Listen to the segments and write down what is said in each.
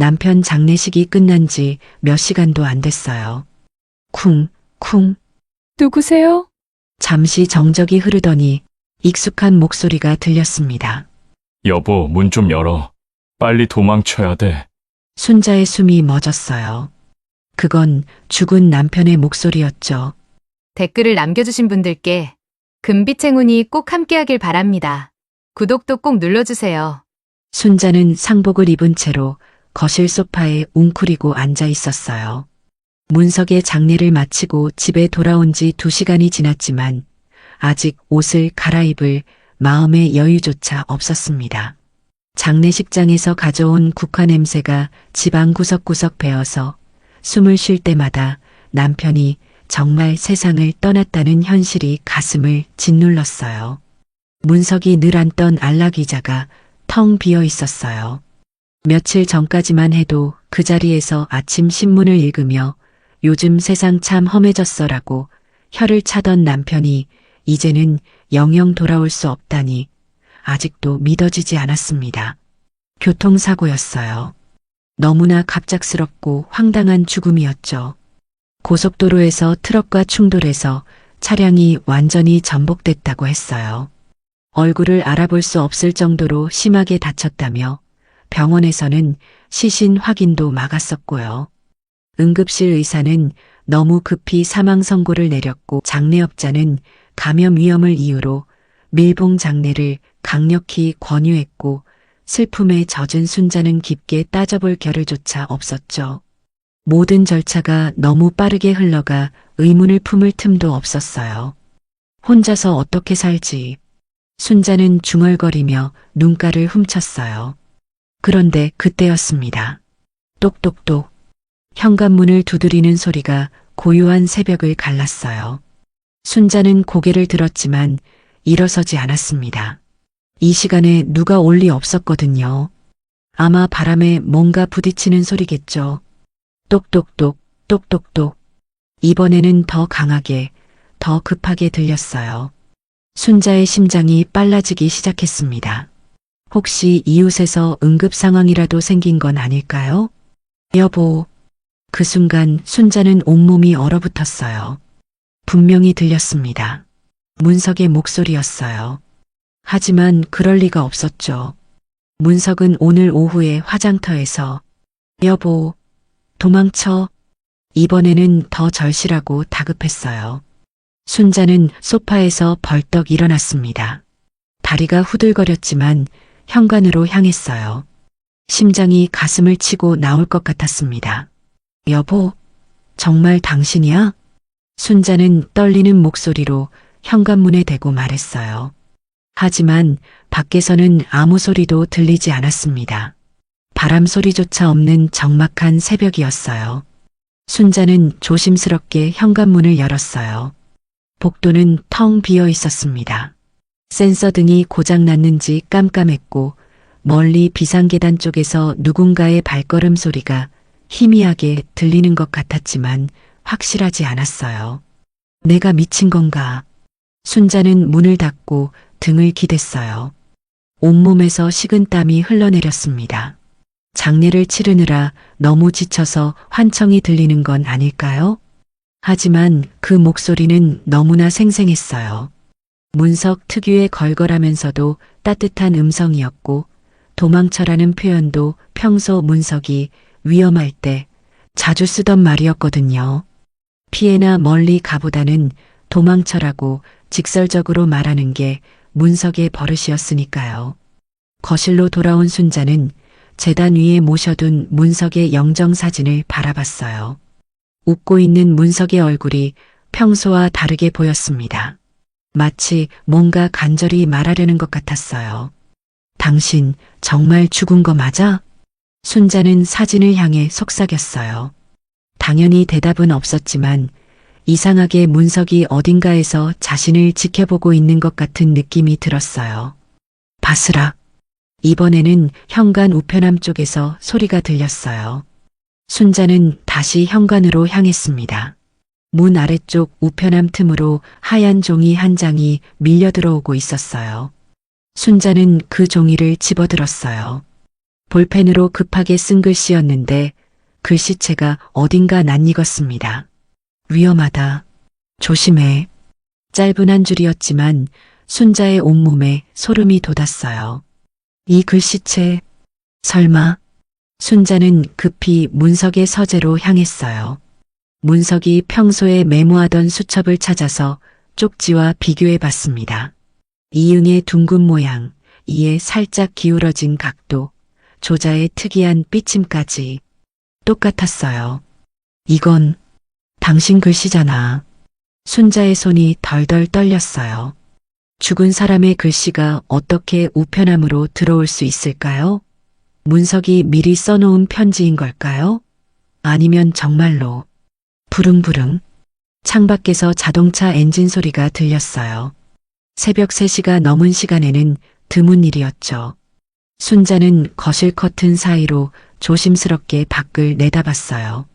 남편 장례식이 끝난 지 몇 시간도 안 됐어요. 쿵, 쿵. 누구세요? 잠시 정적이 흐르더니 익숙한 목소리가 들렸습니다. 여보, 문 좀 열어. 빨리 도망쳐야 돼. 순자의 숨이 멎었어요. 그건 죽은 남편의 목소리였죠. 댓글을 남겨주신 분들께 금빛 행운이 꼭 함께하길 바랍니다. 구독도 꼭 눌러주세요. 순자는 상복을 입은 채로 거실 소파에 웅크리고 앉아 있었어요. 문석의 장례를 마치고 집에 돌아온 지 2시간이 지났지만 아직 옷을 갈아입을 마음의 여유조차 없었습니다. 장례식장에서 가져온 국화 냄새가 집안 구석구석 배어서 숨을 쉴 때마다 남편이 정말 세상을 떠났다는 현실이 가슴을 짓눌렀어요. 문석이 늘 앉던 안락의자가 텅 비어 있었어요. 며칠 전까지만 해도 그 자리에서 아침 신문을 읽으며 요즘 세상 참 험해졌어라고 혀를 차던 남편이 이제는 영영 돌아올 수 없다니 아직도 믿어지지 않았습니다. 교통사고였어요. 너무나 갑작스럽고 황당한 죽음이었죠. 고속도로에서 트럭과 충돌해서 차량이 완전히 전복됐다고 했어요. 얼굴을 알아볼 수 없을 정도로 심하게 다쳤다며 병원에서는 시신 확인도 막았었고요. 응급실 의사는 너무 급히 사망 선고를 내렸고 장례업자는 감염 위험을 이유로 밀봉 장례를 강력히 권유했고 슬픔에 젖은 순자는 깊게 따져볼 겨를조차 없었죠. 모든 절차가 너무 빠르게 흘러가 의문을 품을 틈도 없었어요. 혼자서 어떻게 살지? 순자는 중얼거리며 눈가를 훔쳤어요. 그런데 그때였습니다. 똑똑똑. 현관문을 두드리는 소리가 고요한 새벽을 갈랐어요. 순자는 고개를 들었지만 일어서지 않았습니다. 이 시간에 누가 올 리 없었거든요. 아마 바람에 뭔가 부딪히는 소리겠죠. 똑똑똑, 똑똑똑. 이번에는 더 강하게, 더 급하게 들렸어요. 순자의 심장이 빨라지기 시작했습니다. 혹시 이웃에서 응급 상황이라도 생긴 건 아닐까요? 여보. 그 순간 순자는 온몸이 얼어붙었어요. 분명히 들렸습니다. 문석의 목소리였어요. 하지만 그럴 리가 없었죠. 문석은 오늘 오후에 화장터에서 여보, 도망쳐. 이번에는 더 절실하고 다급했어요. 순자는 소파에서 벌떡 일어났습니다. 다리가 후들거렸지만 현관으로 향했어요. 심장이 가슴을 치고 나올 것 같았습니다. 여보, 정말 당신이야? 순자는 떨리는 목소리로 현관문에 대고 말했어요. 하지만 밖에서는 아무 소리도 들리지 않았습니다. 바람 소리조차 없는 적막한 새벽이었어요. 순자는 조심스럽게 현관문을 열었어요. 복도는 텅 비어 있었습니다. 센서 등이 고장났는지 깜깜했고 멀리 비상계단 쪽에서 누군가의 발걸음 소리가 희미하게 들리는 것 같았지만 확실하지 않았어요. 내가 미친 건가? 순자는 문을 닫고 등을 기댔어요. 온몸에서 식은땀이 흘러내렸습니다. 장례를 치르느라 너무 지쳐서 환청이 들리는 건 아닐까요? 하지만 그 목소리는 너무나 생생했어요. 문석 특유의 걸걸하면서도 따뜻한 음성이었고 도망쳐라는 표현도 평소 문석이 위험할 때 자주 쓰던 말이었거든요. 피해나 멀리 가보다는 도망쳐라고 직설적으로 말하는 게 문석의 버릇이었으니까요. 거실로 돌아온 순자는 재단 위에 모셔둔 문석의 영정사진을 바라봤어요. 웃고 있는 문석의 얼굴이 평소와 다르게 보였습니다. 마치 뭔가 간절히 말하려는 것 같았어요. 당신 정말 죽은 거 맞아? 순자는 사진을 향해 속삭였어요. 당연히 대답은 없었지만 이상하게 문석이 어딘가에서 자신을 지켜보고 있는 것 같은 느낌이 들었어요. 바스락. 이번에는 현관 우편함 쪽에서 소리가 들렸어요. 순자는 다시 현관으로 향했습니다. 문 아래쪽 우편함 틈으로 하얀 종이 한 장이 밀려 들어오고 있었어요. 순자는 그 종이를 집어들었어요. 볼펜으로 급하게 쓴 글씨였는데 글씨체가 어딘가 낯익었습니다. 위험하다. 조심해. 짧은 한 줄이었지만 순자의 온몸에 소름이 돋았어요. 이 글씨체, 설마. 순자는 급히 문석의 서재로 향했어요. 문석이 평소에 메모하던 수첩을 찾아서 쪽지와 비교해 봤습니다. 이응의 둥근 모양, 이에 살짝 기울어진 각도, 조자의 특이한 삐침까지 똑같았어요. 이건 당신 글씨잖아. 순자의 손이 덜덜 떨렸어요. 죽은 사람의 글씨가 어떻게 우편함으로 들어올 수 있을까요? 문석이 미리 써놓은 편지인 걸까요? 아니면 정말로. 부릉부릉. 창밖에서 자동차 엔진 소리가 들렸어요. 새벽 3시가 넘은 시간에는 드문 일이었죠. 순자는 거실 커튼 사이로 조심스럽게 밖을 내다봤어요.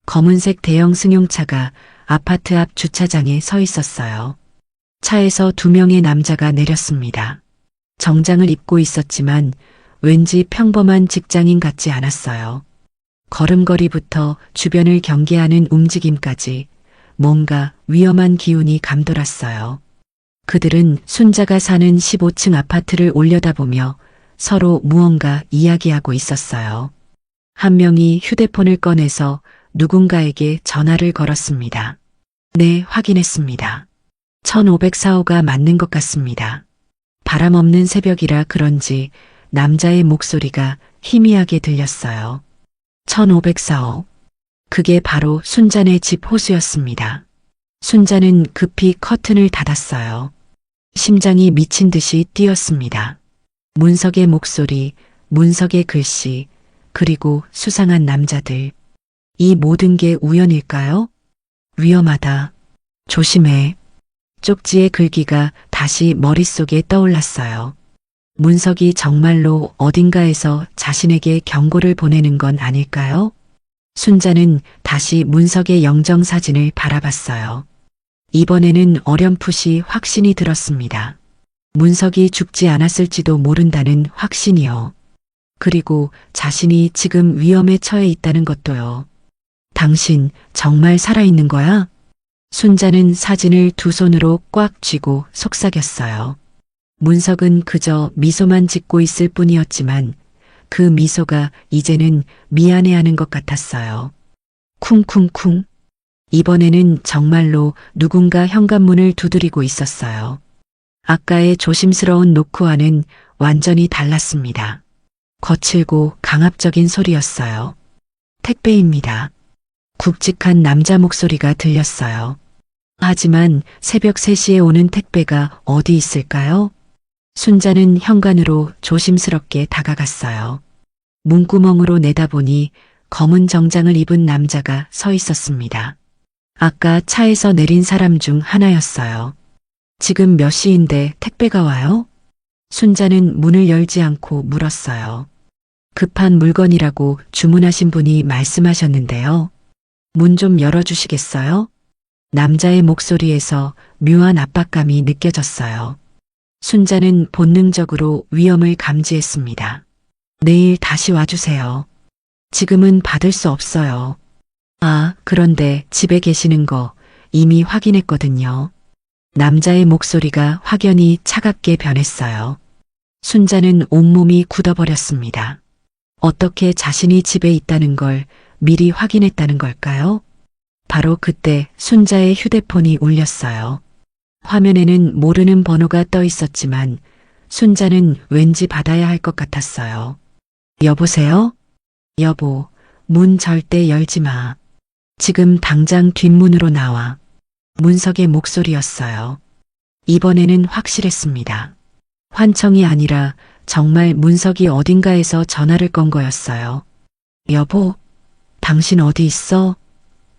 검은색 대형 승용차가 아파트 앞 주차장에 서 있었어요. 차에서 2명의 남자가 내렸습니다. 정장을 입고 있었지만 왠지 평범한 직장인 같지 않았어요. 걸음걸이부터 주변을 경계하는 움직임까지 뭔가 위험한 기운이 감돌았어요. 그들은 순자가 사는 15층 아파트를 올려다보며 서로 무언가 이야기하고 있었어요. 한 명이 휴대폰을 꺼내서 누군가에게 전화를 걸었습니다. 네, 확인했습니다. 1504호가 맞는 것 같습니다. 바람 없는 새벽이라 그런지 남자의 목소리가 희미하게 들렸어요. 1504호. 그게 바로 순자네 집 호수였습니다. 순자는 급히 커튼을 닫았어요. 심장이 미친 듯이 뛰었습니다. 문석의 목소리, 문석의 글씨, 그리고 수상한 남자들. 이 모든 게 우연일까요? 위험하다. 조심해. 쪽지의 글귀가 다시 머릿속에 떠올랐어요. 문석이 정말로 어딘가에서 자신에게 경고를 보내는 건 아닐까요? 순자는 다시 문석의 영정사진을 바라봤어요. 이번에는 어렴풋이 확신이 들었습니다. 문석이 죽지 않았을지도 모른다는 확신이요. 그리고 자신이 지금 위험에 처해 있다는 것도요. 당신 정말 살아있는 거야? 순자는 사진을 두 손으로 꽉 쥐고 속삭였어요. 문석은 그저 미소만 짓고 있을 뿐이었지만 그 미소가 이제는 미안해하는 것 같았어요. 쿵쿵쿵. 이번에는 정말로 누군가 현관문을 두드리고 있었어요. 아까의 조심스러운 노크와는 완전히 달랐습니다. 거칠고 강압적인 소리였어요. 택배입니다. 굵직한 남자 목소리가 들렸어요. 하지만 새벽 3시에 오는 택배가 어디 있을까요? 순자는 현관으로 조심스럽게 다가갔어요. 문구멍으로 내다보니 검은 정장을 입은 남자가 서 있었습니다. 아까 차에서 내린 사람 중 하나였어요. 지금 몇 시인데 택배가 와요? 순자는 문을 열지 않고 물었어요. 급한 물건이라고 주문하신 분이 말씀하셨는데요. 문 좀 열어주시겠어요? 남자의 목소리에서 묘한 압박감이 느껴졌어요. 순자는 본능적으로 위험을 감지했습니다. 내일 다시 와주세요. 지금은 받을 수 없어요. 아, 그런데 집에 계시는 거 이미 확인했거든요. 남자의 목소리가 확연히 차갑게 변했어요. 순자는 온몸이 굳어버렸습니다. 어떻게 자신이 집에 있다는 걸 미리 확인했다는 걸까요? 바로 그때 순자의 휴대폰이 울렸어요. 화면에는 모르는 번호가 떠 있었지만 순자는 왠지 받아야 할 것 같았어요. 여보세요? 여보, 문 절대 열지 마. 지금 당장 뒷문으로 나와. 문석의 목소리였어요. 이번에는 확실했습니다. 환청이 아니라 정말 문석이 어딘가에서 전화를 건 거였어요. 여보, 당신 어디 있어?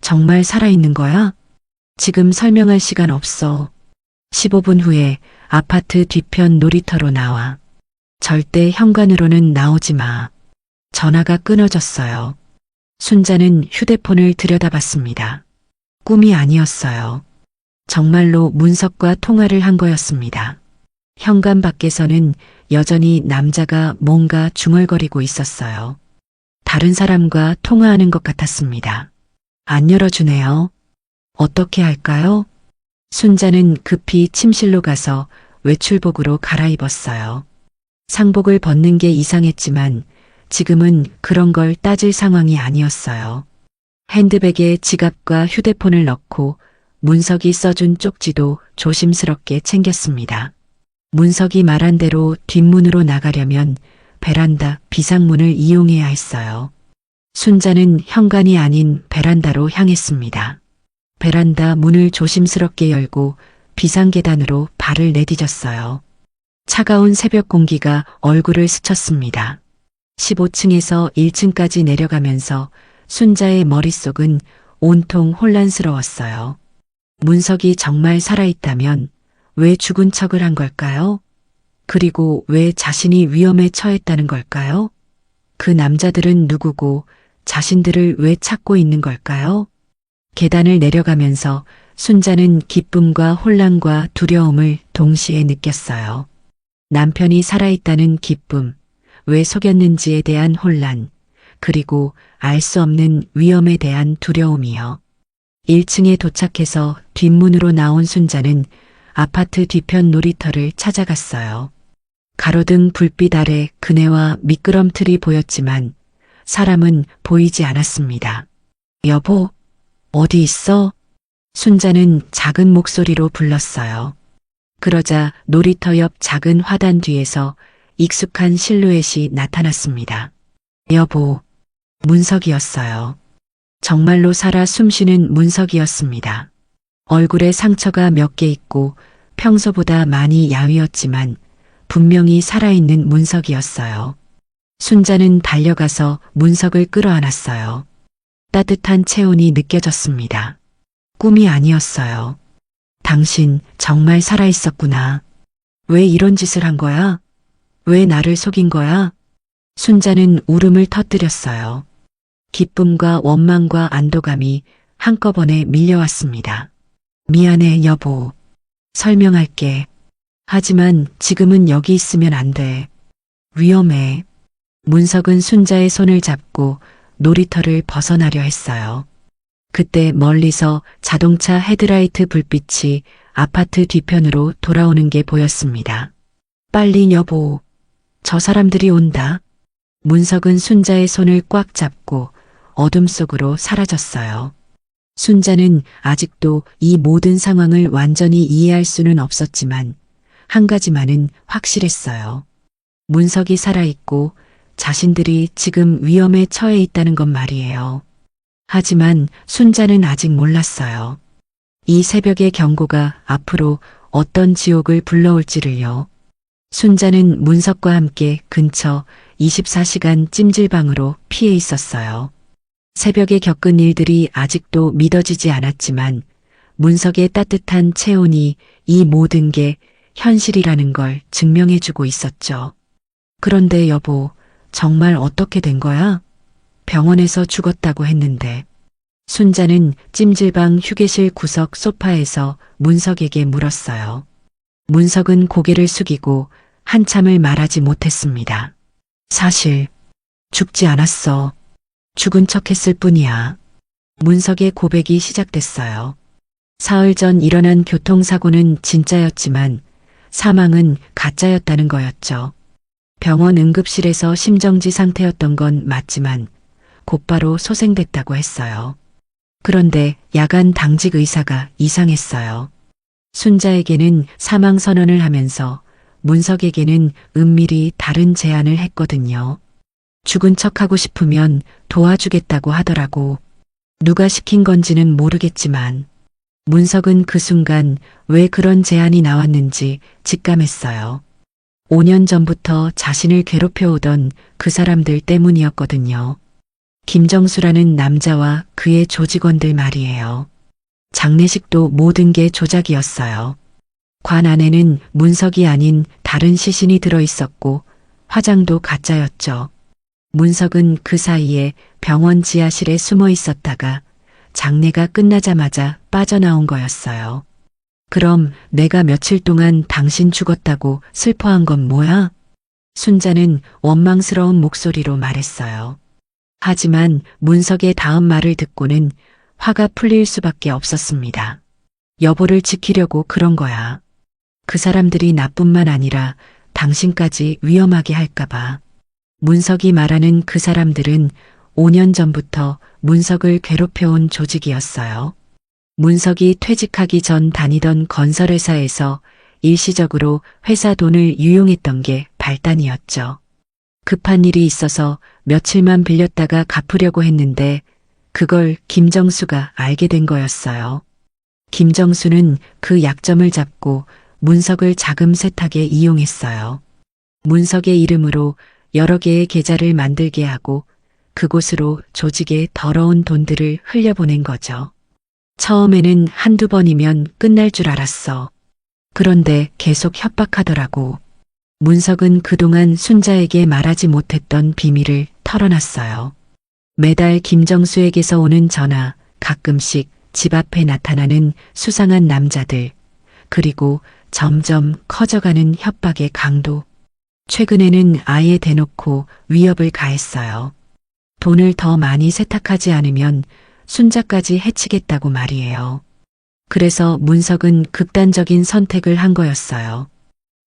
정말 살아있는 거야? 지금 설명할 시간 없어. 15분 후에 아파트 뒤편 놀이터로 나와. 절대 현관으로는 나오지 마. 전화가 끊어졌어요. 순자는 휴대폰을 들여다봤습니다. 꿈이 아니었어요. 정말로 문석과 통화를 한 거였습니다. 현관 밖에서는 여전히 남자가 뭔가 중얼거리고 있었어요. 다른 사람과 통화하는 것 같았습니다. 안 열어주네요. 어떻게 할까요? 순자는 급히 침실로 가서 외출복으로 갈아입었어요. 상복을 벗는 게 이상했지만 지금은 그런 걸 따질 상황이 아니었어요. 핸드백에 지갑과 휴대폰을 넣고 문석이 써준 쪽지도 조심스럽게 챙겼습니다. 문석이 말한 대로 뒷문으로 나가려면 베란다 비상문을 이용해야 했어요. 순자는 현관이 아닌 베란다로 향했습니다. 베란다 문을 조심스럽게 열고 비상계단으로 발을 내디뎠어요. 차가운 새벽 공기가 얼굴을 스쳤습니다. 15층에서 1층까지 내려가면서 순자의 머릿속은 온통 혼란스러웠어요. 문석이 정말 살아있다면 왜 죽은 척을 한 걸까요? 그리고 왜 자신이 위험에 처했다는 걸까요? 그 남자들은 누구고 자신들을 왜 찾고 있는 걸까요? 계단을 내려가면서 순자는 기쁨과 혼란과 두려움을 동시에 느꼈어요. 남편이 살아있다는 기쁨, 왜 속였는지에 대한 혼란, 그리고 알 수 없는 위험에 대한 두려움이요. 1층에 도착해서 뒷문으로 나온 순자는 아파트 뒤편 놀이터를 찾아갔어요. 가로등 불빛 아래 그네와 미끄럼틀이 보였지만 사람은 보이지 않았습니다. 여보, 어디 있어? 순자는 작은 목소리로 불렀어요. 그러자 놀이터 옆 작은 화단 뒤에서 익숙한 실루엣이 나타났습니다. 여보, 문석이었어요. 정말로 살아 숨쉬는 문석이었습니다. 얼굴에 상처가 몇 개 있고 평소보다 많이 야위었지만 분명히 살아있는 문석이었어요. 순자는 달려가서 문석을 끌어안았어요. 따뜻한 체온이 느껴졌습니다. 꿈이 아니었어요. 당신 정말 살아있었구나. 왜 이런 짓을 한 거야? 왜 나를 속인 거야? 순자는 울음을 터뜨렸어요. 기쁨과 원망과 안도감이 한꺼번에 밀려왔습니다. 미안해, 여보. 설명할게. 하지만 지금은 여기 있으면 안 돼. 위험해. 문석은 순자의 손을 잡고 놀이터를 벗어나려 했어요. 그때 멀리서 자동차 헤드라이트 불빛이 아파트 뒤편으로 돌아오는 게 보였습니다. 빨리 여보. 저 사람들이 온다. 문석은 순자의 손을 꽉 잡고 어둠 속으로 사라졌어요. 순자는 아직도 이 모든 상황을 완전히 이해할 수는 없었지만 한 가지만은 확실했어요. 문석이 살아있고 자신들이 지금 위험에 처해 있다는 것 말이에요. 하지만 순자는 아직 몰랐어요. 이 새벽의 경고가 앞으로 어떤 지옥을 불러올지를요. 순자는 문석과 함께 근처 24시간 찜질방으로 피해 있었어요. 새벽에 겪은 일들이 아직도 믿어지지 않았지만 문석의 따뜻한 체온이 이 모든 게 현실이라는 걸 증명해주고 있었죠. 그런데 여보, 정말 어떻게 된 거야? 병원에서 죽었다고 했는데. 순자는 찜질방 휴게실 구석 소파에서 문석에게 물었어요. 문석은 고개를 숙이고 한참을 말하지 못했습니다. 사실 죽지 않았어. 죽은 척 했을 뿐이야. 문석의 고백이 시작됐어요. 사흘 전 일어난 교통사고는 진짜였지만 사망은 가짜였다는 거였죠. 병원 응급실에서 심정지 상태였던 건 맞지만 곧바로 소생됐다고 했어요. 그런데 야간 당직 의사가 이상했어요. 순자에게는 사망 선언을 하면서 문석에게는 은밀히 다른 제안을 했거든요. 죽은 척하고 싶으면 도와주겠다고 하더라고. 누가 시킨 건지는 모르겠지만 문석은 그 순간 왜 그런 제안이 나왔는지 직감했어요. 5년 전부터 자신을 괴롭혀오던 그 사람들 때문이었거든요. 김정수라는 남자와 그의 조직원들 말이에요. 장례식도 모든 게 조작이었어요. 관 안에는 문석이 아닌 다른 시신이 들어있었고 화장도 가짜였죠. 문석은 그 사이에 병원 지하실에 숨어 있었다가 장례가 끝나자마자 빠져나온 거였어요. 그럼 내가 며칠 동안 당신 죽었다고 슬퍼한 건 뭐야? 순자는 원망스러운 목소리로 말했어요. 하지만 문석의 다음 말을 듣고는 화가 풀릴 수밖에 없었습니다. 여보를 지키려고 그런 거야. 그 사람들이 나뿐만 아니라 당신까지 위험하게 할까봐. 문석이 말하는 그 사람들은 5년 전부터 문석을 괴롭혀온 조직이었어요. 문석이 퇴직하기 전 다니던 건설회사에서 일시적으로 회사 돈을 유용했던 게 발단이었죠. 급한 일이 있어서 며칠만 빌렸다가 갚으려고 했는데 그걸 김정수가 알게 된 거였어요. 김정수는 그 약점을 잡고 문석을 자금 세탁에 이용했어요. 문석의 이름으로 여러 개의 계좌를 만들게 하고 그곳으로 조직의 더러운 돈들을 흘려보낸 거죠. 처음에는 한두 번이면 끝날 줄 알았어. 그런데 계속 협박하더라고. 문석은 그동안 순자에게 말하지 못했던 비밀을 털어놨어요. 매달 김정수에게서 오는 전화, 가끔씩 집 앞에 나타나는 수상한 남자들, 그리고 점점 커져가는 협박의 강도. 최근에는 아예 대놓고 위협을 가했어요. 돈을 더 많이 세탁하지 않으면 순자까지 해치겠다고 말이에요. 그래서 문석은 극단적인 선택을 한 거였어요.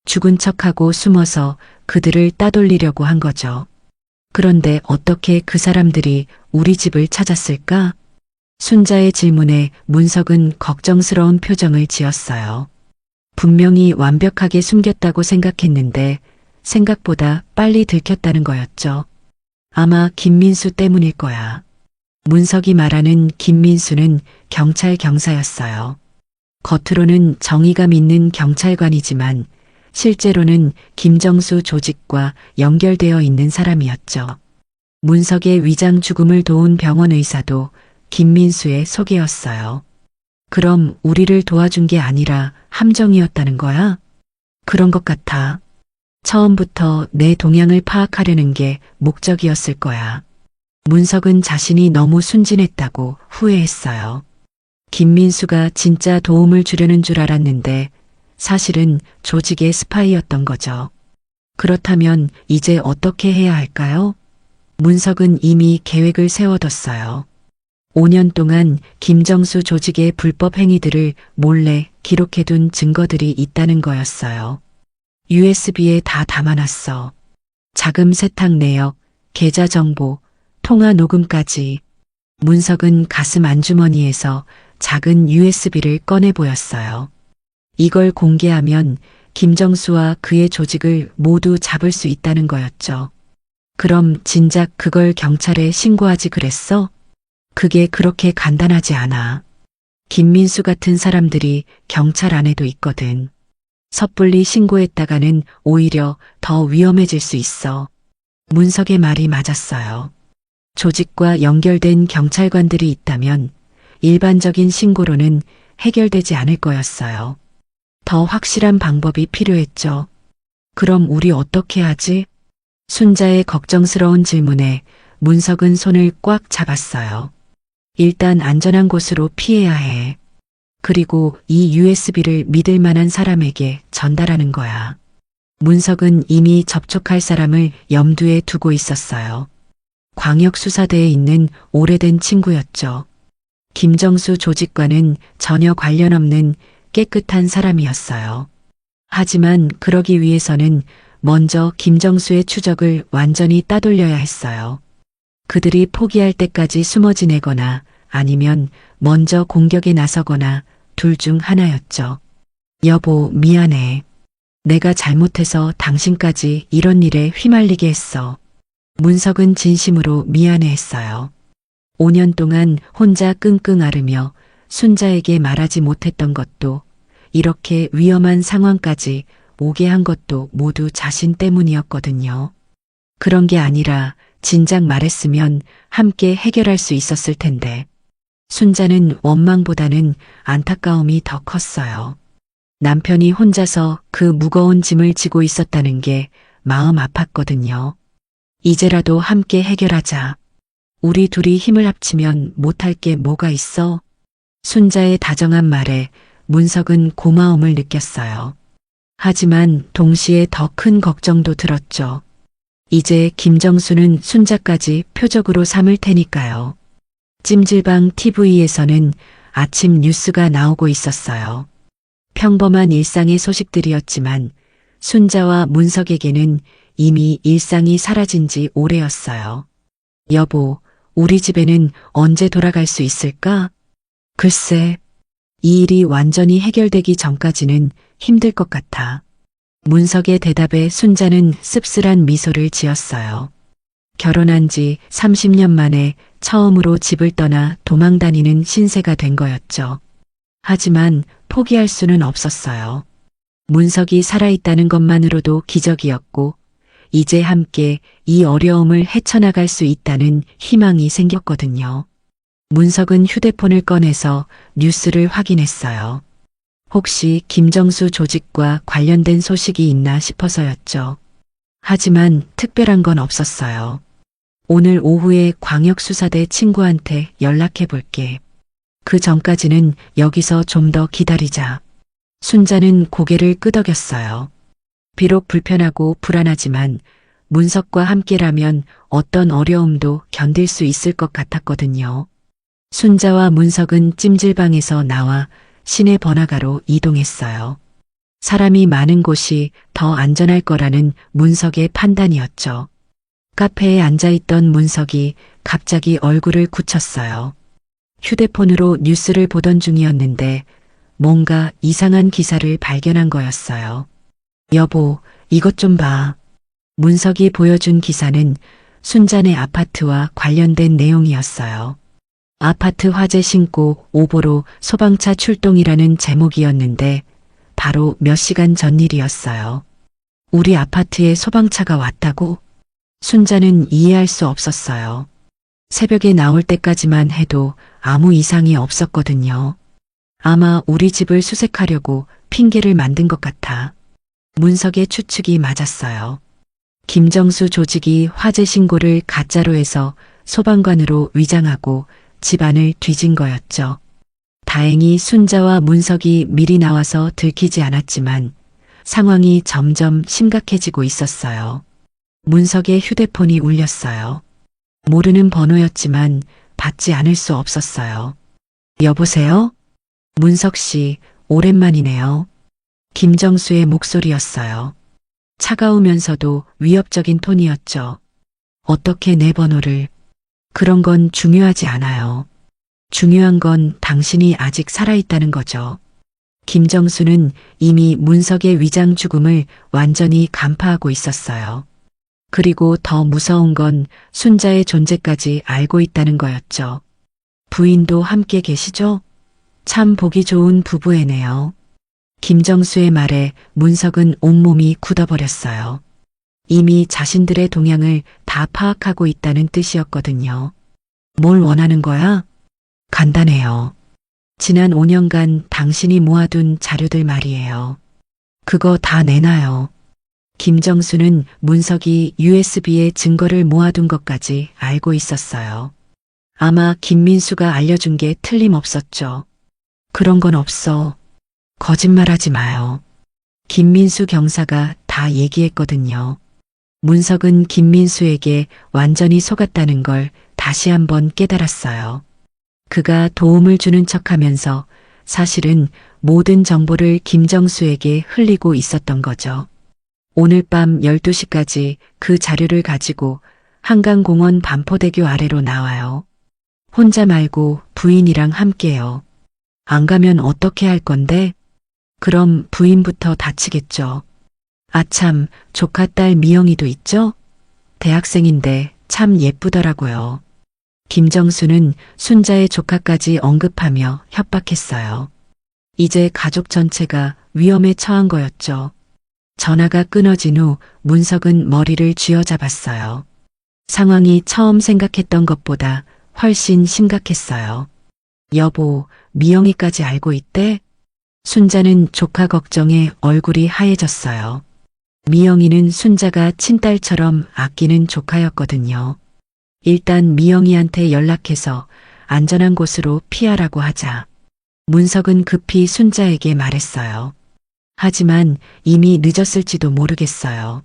죽은 척하고 숨어서 그들을 따돌리려고 한 거죠. 그런데 어떻게 그 사람들이 우리 집을 찾았을까? 순자의 질문에 문석은 걱정스러운 표정을 지었어요. 분명히 완벽하게 숨겼다고 생각했는데 생각보다 빨리 들켰다는 거였죠. 아마 김민수 때문일 거야. 문석이 말하는 김민수는 경찰 경사였어요. 겉으로는 정의감 있는 경찰관이지만 실제로는 김정수 조직과 연결되어 있는 사람이었죠. 문석의 위장 죽음을 도운 병원 의사도 김민수의 속이었어요. 그럼 우리를 도와준 게 아니라 함정이었다는 거야? 그런 것 같아. 처음부터 내 동향을 파악하려는 게 목적이었을 거야. 문석은 자신이 너무 순진했다고 후회했어요. 김민수가 진짜 도움을 주려는 줄 알았는데 사실은 조직의 스파이였던 거죠. 그렇다면 이제 어떻게 해야 할까요? 문석은 이미 계획을 세워뒀어요. 5년 동안 김정수 조직의 불법 행위들을 몰래 기록해둔 증거들이 있다는 거였어요. USB에 다 담아놨어. 자금 세탁 내역, 계좌 정보, 통화 녹음까지. 문석은 가슴 안주머니에서 작은 USB를 꺼내 보였어요. 이걸 공개하면 김정수와 그의 조직을 모두 잡을 수 있다는 거였죠. 그럼 진작 그걸 경찰에 신고하지 그랬어? 그게 그렇게 간단하지 않아. 김민수 같은 사람들이 경찰 안에도 있거든. 섣불리 신고했다가는 오히려 더 위험해질 수 있어. 문석의 말이 맞았어요. 조직과 연결된 경찰관들이 있다면 일반적인 신고로는 해결되지 않을 거였어요. 더 확실한 방법이 필요했죠. 그럼 우리 어떻게 하지? 순자의 걱정스러운 질문에 문석은 손을 꽉 잡았어요. 일단 안전한 곳으로 피해야 해. 그리고 이 USB를 믿을 만한 사람에게 전달하는 거야. 문석은 이미 접촉할 사람을 염두에 두고 있었어요. 광역수사대에 있는 오래된 친구였죠. 김정수 조직과는 전혀 관련 없는 깨끗한 사람이었어요. 하지만 그러기 위해서는 먼저 김정수의 추적을 완전히 따돌려야 했어요. 그들이 포기할 때까지 숨어 지내거나 아니면 먼저 공격에 나서거나 둘 중 하나였죠. 여보, 미안해. 내가 잘못해서 당신까지 이런 일에 휘말리게 했어. 문석은 진심으로 미안해했어요. 5년 동안 혼자 끙끙 앓으며 순자에게 말하지 못했던 것도 이렇게 위험한 상황까지 오게 한 것도 모두 자신 때문이었거든요. 그런 게 아니라 진작 말했으면 함께 해결할 수 있었을 텐데. 순자는 원망보다는 안타까움이 더 컸어요. 남편이 혼자서 그 무거운 짐을 지고 있었다는 게 마음 아팠거든요. 이제라도 함께 해결하자. 우리 둘이 힘을 합치면 못할 게 뭐가 있어? 순자의 다정한 말에 문석은 고마움을 느꼈어요. 하지만 동시에 더 큰 걱정도 들었죠. 이제 김정수는 순자까지 표적으로 삼을 테니까요. 찜질방 TV에서는 아침 뉴스가 나오고 있었어요. 평범한 일상의 소식들이었지만 순자와 문석에게는 이미 일상이 사라진 지 오래였어요. 여보, 우리 집에는 언제 돌아갈 수 있을까? 글쎄, 이 일이 완전히 해결되기 전까지는 힘들 것 같아. 문석의 대답에 순자는 씁쓸한 미소를 지었어요. 결혼한 지 30년 만에 처음으로 집을 떠나 도망 다니는 신세가 된 거였죠. 하지만 포기할 수는 없었어요. 문석이 살아있다는 것만으로도 기적이었고, 이제 함께 이 어려움을 헤쳐나갈 수 있다는 희망이 생겼거든요. 문석은 휴대폰을 꺼내서 뉴스를 확인했어요. 혹시 김정수 조직과 관련된 소식이 있나 싶어서였죠. 하지만 특별한 건 없었어요. 오늘 오후에 광역수사대 친구한테 연락해 볼게. 그 전까지는 여기서 좀 더 기다리자. 순자는 고개를 끄덕였어요. 비록 불편하고 불안하지만 문석과 함께라면 어떤 어려움도 견딜 수 있을 것 같았거든요. 순자와 문석은 찜질방에서 나와 시내 번화가로 이동했어요. 사람이 많은 곳이 더 안전할 거라는 문석의 판단이었죠. 카페에 앉아있던 문석이 갑자기 얼굴을 굳혔어요. 휴대폰으로 뉴스를 보던 중이었는데 뭔가 이상한 기사를 발견한 거였어요. 여보, 이것 좀 봐. 문석이 보여준 기사는 순자네 아파트와 관련된 내용이었어요. 아파트 화재 신고 오보로 소방차 출동이라는 제목이었는데 바로 몇 시간 전 일이었어요. 우리 아파트에 소방차가 왔다고? 순자는 이해할 수 없었어요. 새벽에 나올 때까지만 해도 아무 이상이 없었거든요. 아마 우리 집을 수색하려고 핑계를 만든 것 같아. 문석의 추측이 맞았어요. 김정수 조직이 화재 신고를 가짜로 해서 소방관으로 위장하고 집안을 뒤진 거였죠. 다행히 순자와 문석이 미리 나와서 들키지 않았지만 상황이 점점 심각해지고 있었어요. 문석의 휴대폰이 울렸어요. 모르는 번호였지만 받지 않을 수 없었어요. 여보세요? 문석 씨, 오랜만이네요. 김정수의 목소리였어요. 차가우면서도 위협적인 톤이었죠. 어떻게 내 번호를... 그런 건 중요하지 않아요. 중요한 건 당신이 아직 살아있다는 거죠. 김정수는 이미 문석의 위장 죽음을 완전히 간파하고 있었어요. 그리고 더 무서운 건 순자의 존재까지 알고 있다는 거였죠. 부인도 함께 계시죠? 참 보기 좋은 부부애네요. 김정수의 말에 문석은 온몸이 굳어버렸어요. 이미 자신들의 동향을 다 파악하고 있다는 뜻이었거든요. 뭘 원하는 거야? 간단해요. 지난 5년간 당신이 모아둔 자료들 말이에요. 그거 다 내놔요. 김정수는 문석이 USB에 증거를 모아둔 것까지 알고 있었어요. 아마 김민수가 알려준 게 틀림없었죠. 그런 건 없어. 거짓말하지 마요. 김민수 경사가 다 얘기했거든요. 문석은 김민수에게 완전히 속았다는 걸 다시 한번 깨달았어요. 그가 도움을 주는 척하면서 사실은 모든 정보를 김정수에게 흘리고 있었던 거죠. 오늘 밤 12시까지 그 자료를 가지고 한강공원 반포대교 아래로 나와요. 혼자 말고 부인이랑 함께요. 안 가면 어떻게 할 건데? 그럼 부인부터 다치겠죠. 아참, 조카 딸 미영이도 있죠? 대학생인데 참 예쁘더라고요. 김정수는 순자의 조카까지 언급하며 협박했어요. 이제 가족 전체가 위험에 처한 거였죠. 전화가 끊어진 후 문석은 머리를 쥐어잡았어요. 상황이 처음 생각했던 것보다 훨씬 심각했어요. 여보, 미영이까지 알고 있대? 순자는 조카 걱정에 얼굴이 하얘졌어요. 미영이는 순자가 친딸처럼 아끼는 조카였거든요. 일단 미영이한테 연락해서 안전한 곳으로 피하라고 하자. 문석은 급히 순자에게 말했어요. 하지만 이미 늦었을지도 모르겠어요.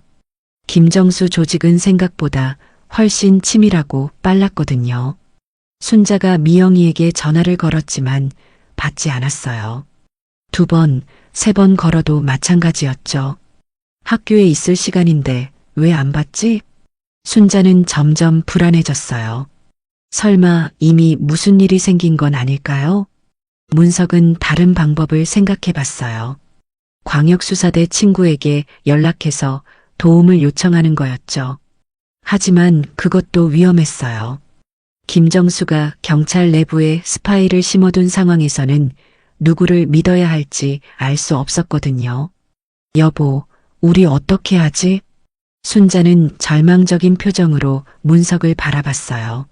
김정수 조직은 생각보다 훨씬 치밀하고 빨랐거든요. 순자가 미영이에게 전화를 걸었지만 받지 않았어요. 2번, 3번 걸어도 마찬가지였죠. 학교에 있을 시간인데 왜 안 받지? 순자는 점점 불안해졌어요. 설마 이미 무슨 일이 생긴 건 아닐까요? 문석은 다른 방법을 생각해 봤어요. 광역수사대 친구에게 연락해서 도움을 요청하는 거였죠. 하지만 그것도 위험했어요. 김정수가 경찰 내부에 스파이를 심어둔 상황에서는 누구를 믿어야 할지 알 수 없었거든요. 여보, 우리 어떻게 하지? 순자는 절망적인 표정으로 문석을 바라봤어요.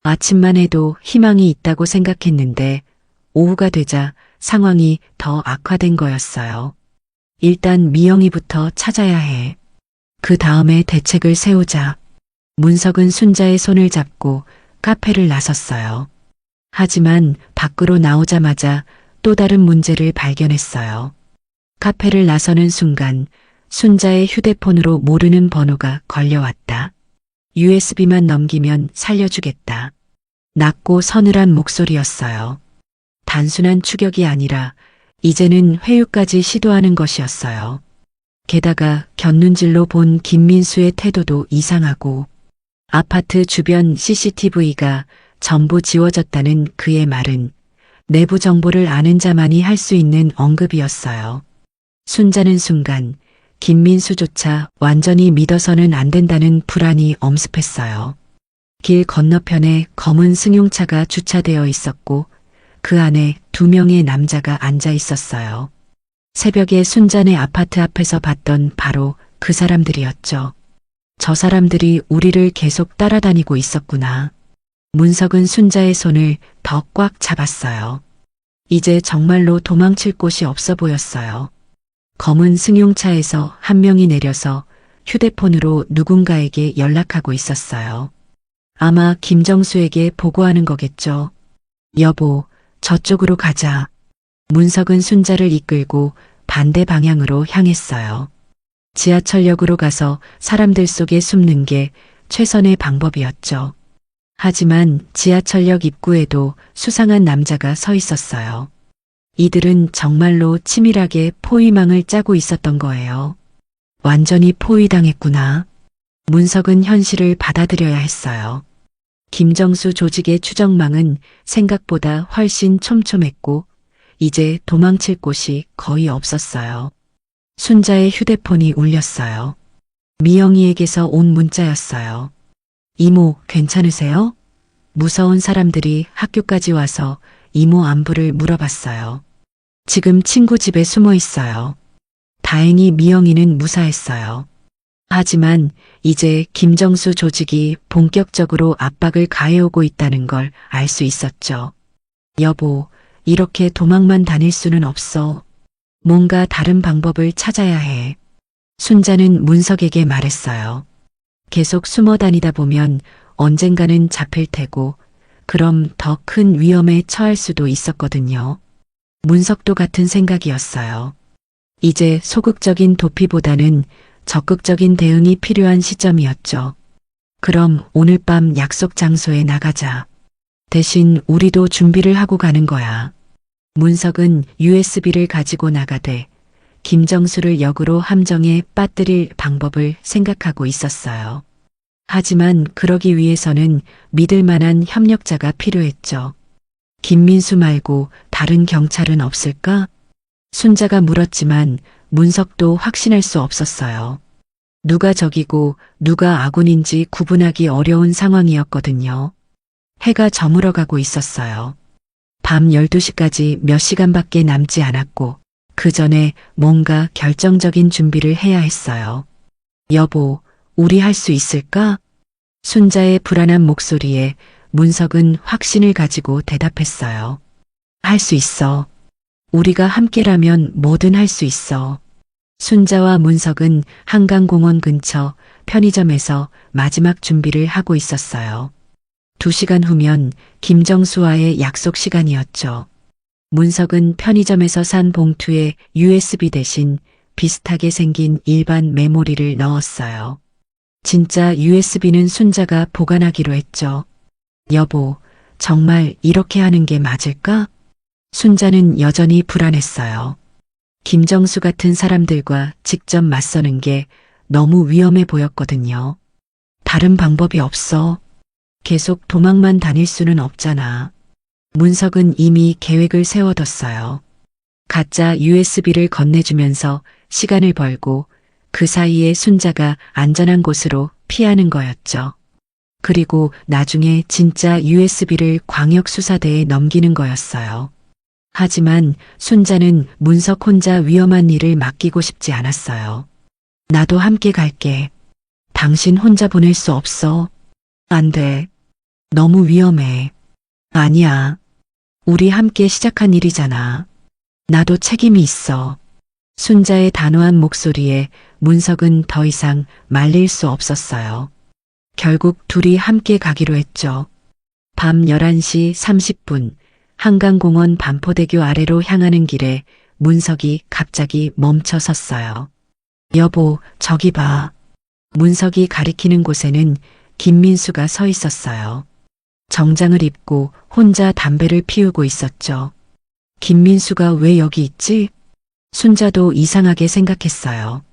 아침만 해도 희망이 있다고 생각했는데 오후가 되자 상황이 더 악화된 거였어요. 일단 미영이부터 찾아야 해. 그 다음에 대책을 세우자. 문석은 순자의 손을 잡고 카페를 나섰어요. 하지만 밖으로 나오자마자 또 다른 문제를 발견했어요. 카페를 나서는 순간 순자의 휴대폰으로 모르는 번호가 걸려왔다. USB만 넘기면 살려주겠다. 낮고 서늘한 목소리였어요. 단순한 추격이 아니라 이제는 회유까지 시도하는 것이었어요. 게다가 곁눈질로 본 김민수의 태도도 이상하고 아파트 주변 CCTV가 전부 지워졌다는 그의 말은 내부 정보를 아는 자만이 할 수 있는 언급이었어요. 순자는 순간 김민수조차 완전히 믿어서는 안 된다는 불안이 엄습했어요. 길 건너편에 검은 승용차가 주차되어 있었고 그 안에 2명의 남자가 앉아 있었어요. 새벽에 순자네 아파트 앞에서 봤던 바로 그 사람들이었죠. 저 사람들이 우리를 계속 따라다니고 있었구나. 문석은 순자의 손을 더 꽉 잡았어요. 이제 정말로 도망칠 곳이 없어 보였어요. 검은 승용차에서 한 명이 내려서 휴대폰으로 누군가에게 연락하고 있었어요. 아마 김정수에게 보고하는 거겠죠. 여보, 저쪽으로 가자. 문석은 순자를 이끌고 반대 방향으로 향했어요. 지하철역으로 가서 사람들 속에 숨는 게 최선의 방법이었죠. 하지만 지하철역 입구에도 수상한 남자가 서 있었어요. 이들은 정말로 치밀하게 포위망을 짜고 있었던 거예요. 완전히 포위당했구나. 문석은 현실을 받아들여야 했어요. 김정수 조직의 추적망은 생각보다 훨씬 촘촘했고 이제 도망칠 곳이 거의 없었어요. 순자의 휴대폰이 울렸어요. 미영이에게서 온 문자였어요. 이모, 괜찮으세요? 무서운 사람들이 학교까지 와서 이모 안부를 물어봤어요. 지금 친구 집에 숨어 있어요. 다행히 미영이는 무사했어요. 하지만 이제 김정수 조직이 본격적으로 압박을 가해오고 있다는 걸 알 수 있었죠. 여보, 이렇게 도망만 다닐 수는 없어. 뭔가 다른 방법을 찾아야 해. 순자는 문석에게 말했어요. 계속 숨어 다니다 보면 언젠가는 잡힐 테고 그럼 더 큰 위험에 처할 수도 있었거든요. 문석도 같은 생각이었어요. 이제 소극적인 도피보다는 적극적인 대응이 필요한 시점이었죠. 그럼 오늘 밤 약속 장소에 나가자. 대신 우리도 준비를 하고 가는 거야. 문석은 USB를 가지고 나가되 김정수를 역으로 함정에 빠뜨릴 방법을 생각하고 있었어요. 하지만 그러기 위해서는 믿을 만한 협력자가 필요했죠. 김민수 말고 다른 경찰은 없을까? 순자가 물었지만 문석도 확신할 수 없었어요. 누가 적이고 누가 아군인지 구분하기 어려운 상황이었거든요. 해가 저물어가고 있었어요. 밤 12시까지 몇 시간밖에 남지 않았고 그 전에 뭔가 결정적인 준비를 해야 했어요. 여보, 우리 할 수 있을까? 순자의 불안한 목소리에 문석은 확신을 가지고 대답했어요. 할 수 있어. 우리가 함께라면 뭐든 할 수 있어. 순자와 문석은 한강공원 근처 편의점에서 마지막 준비를 하고 있었어요. 2시간 후면 김정수와의 약속 시간이었죠. 문석은 편의점에서 산 봉투에 USB 대신 비슷하게 생긴 일반 메모리를 넣었어요. 진짜 USB는 순자가 보관하기로 했죠. 여보, 정말 이렇게 하는 게 맞을까? 순자는 여전히 불안했어요. 김정수 같은 사람들과 직접 맞서는 게 너무 위험해 보였거든요. 다른 방법이 없어. 계속 도망만 다닐 수는 없잖아. 문석은 이미 계획을 세워뒀어요. 가짜 USB를 건네주면서 시간을 벌고 그 사이에 순자가 안전한 곳으로 피하는 거였죠. 그리고 나중에 진짜 USB를 광역수사대에 넘기는 거였어요. 하지만 순자는 문석 혼자 위험한 일을 맡기고 싶지 않았어요. 나도 함께 갈게. 당신 혼자 보낼 수 없어. 안 돼. 너무 위험해. 아니야. 우리 함께 시작한 일이잖아. 나도 책임이 있어. 순자의 단호한 목소리에 문석은 더 이상 말릴 수 없었어요. 결국 둘이 함께 가기로 했죠. 밤 11시 30분 한강공원 반포대교 아래로 향하는 길에 문석이 갑자기 멈춰 섰어요. 여보, 저기 봐. 문석이 가리키는 곳에는 김민수가 서 있었어요. 정장을 입고 혼자 담배를 피우고 있었죠. 김민수가 왜 여기 있지? 순자도 이상하게 생각했어요.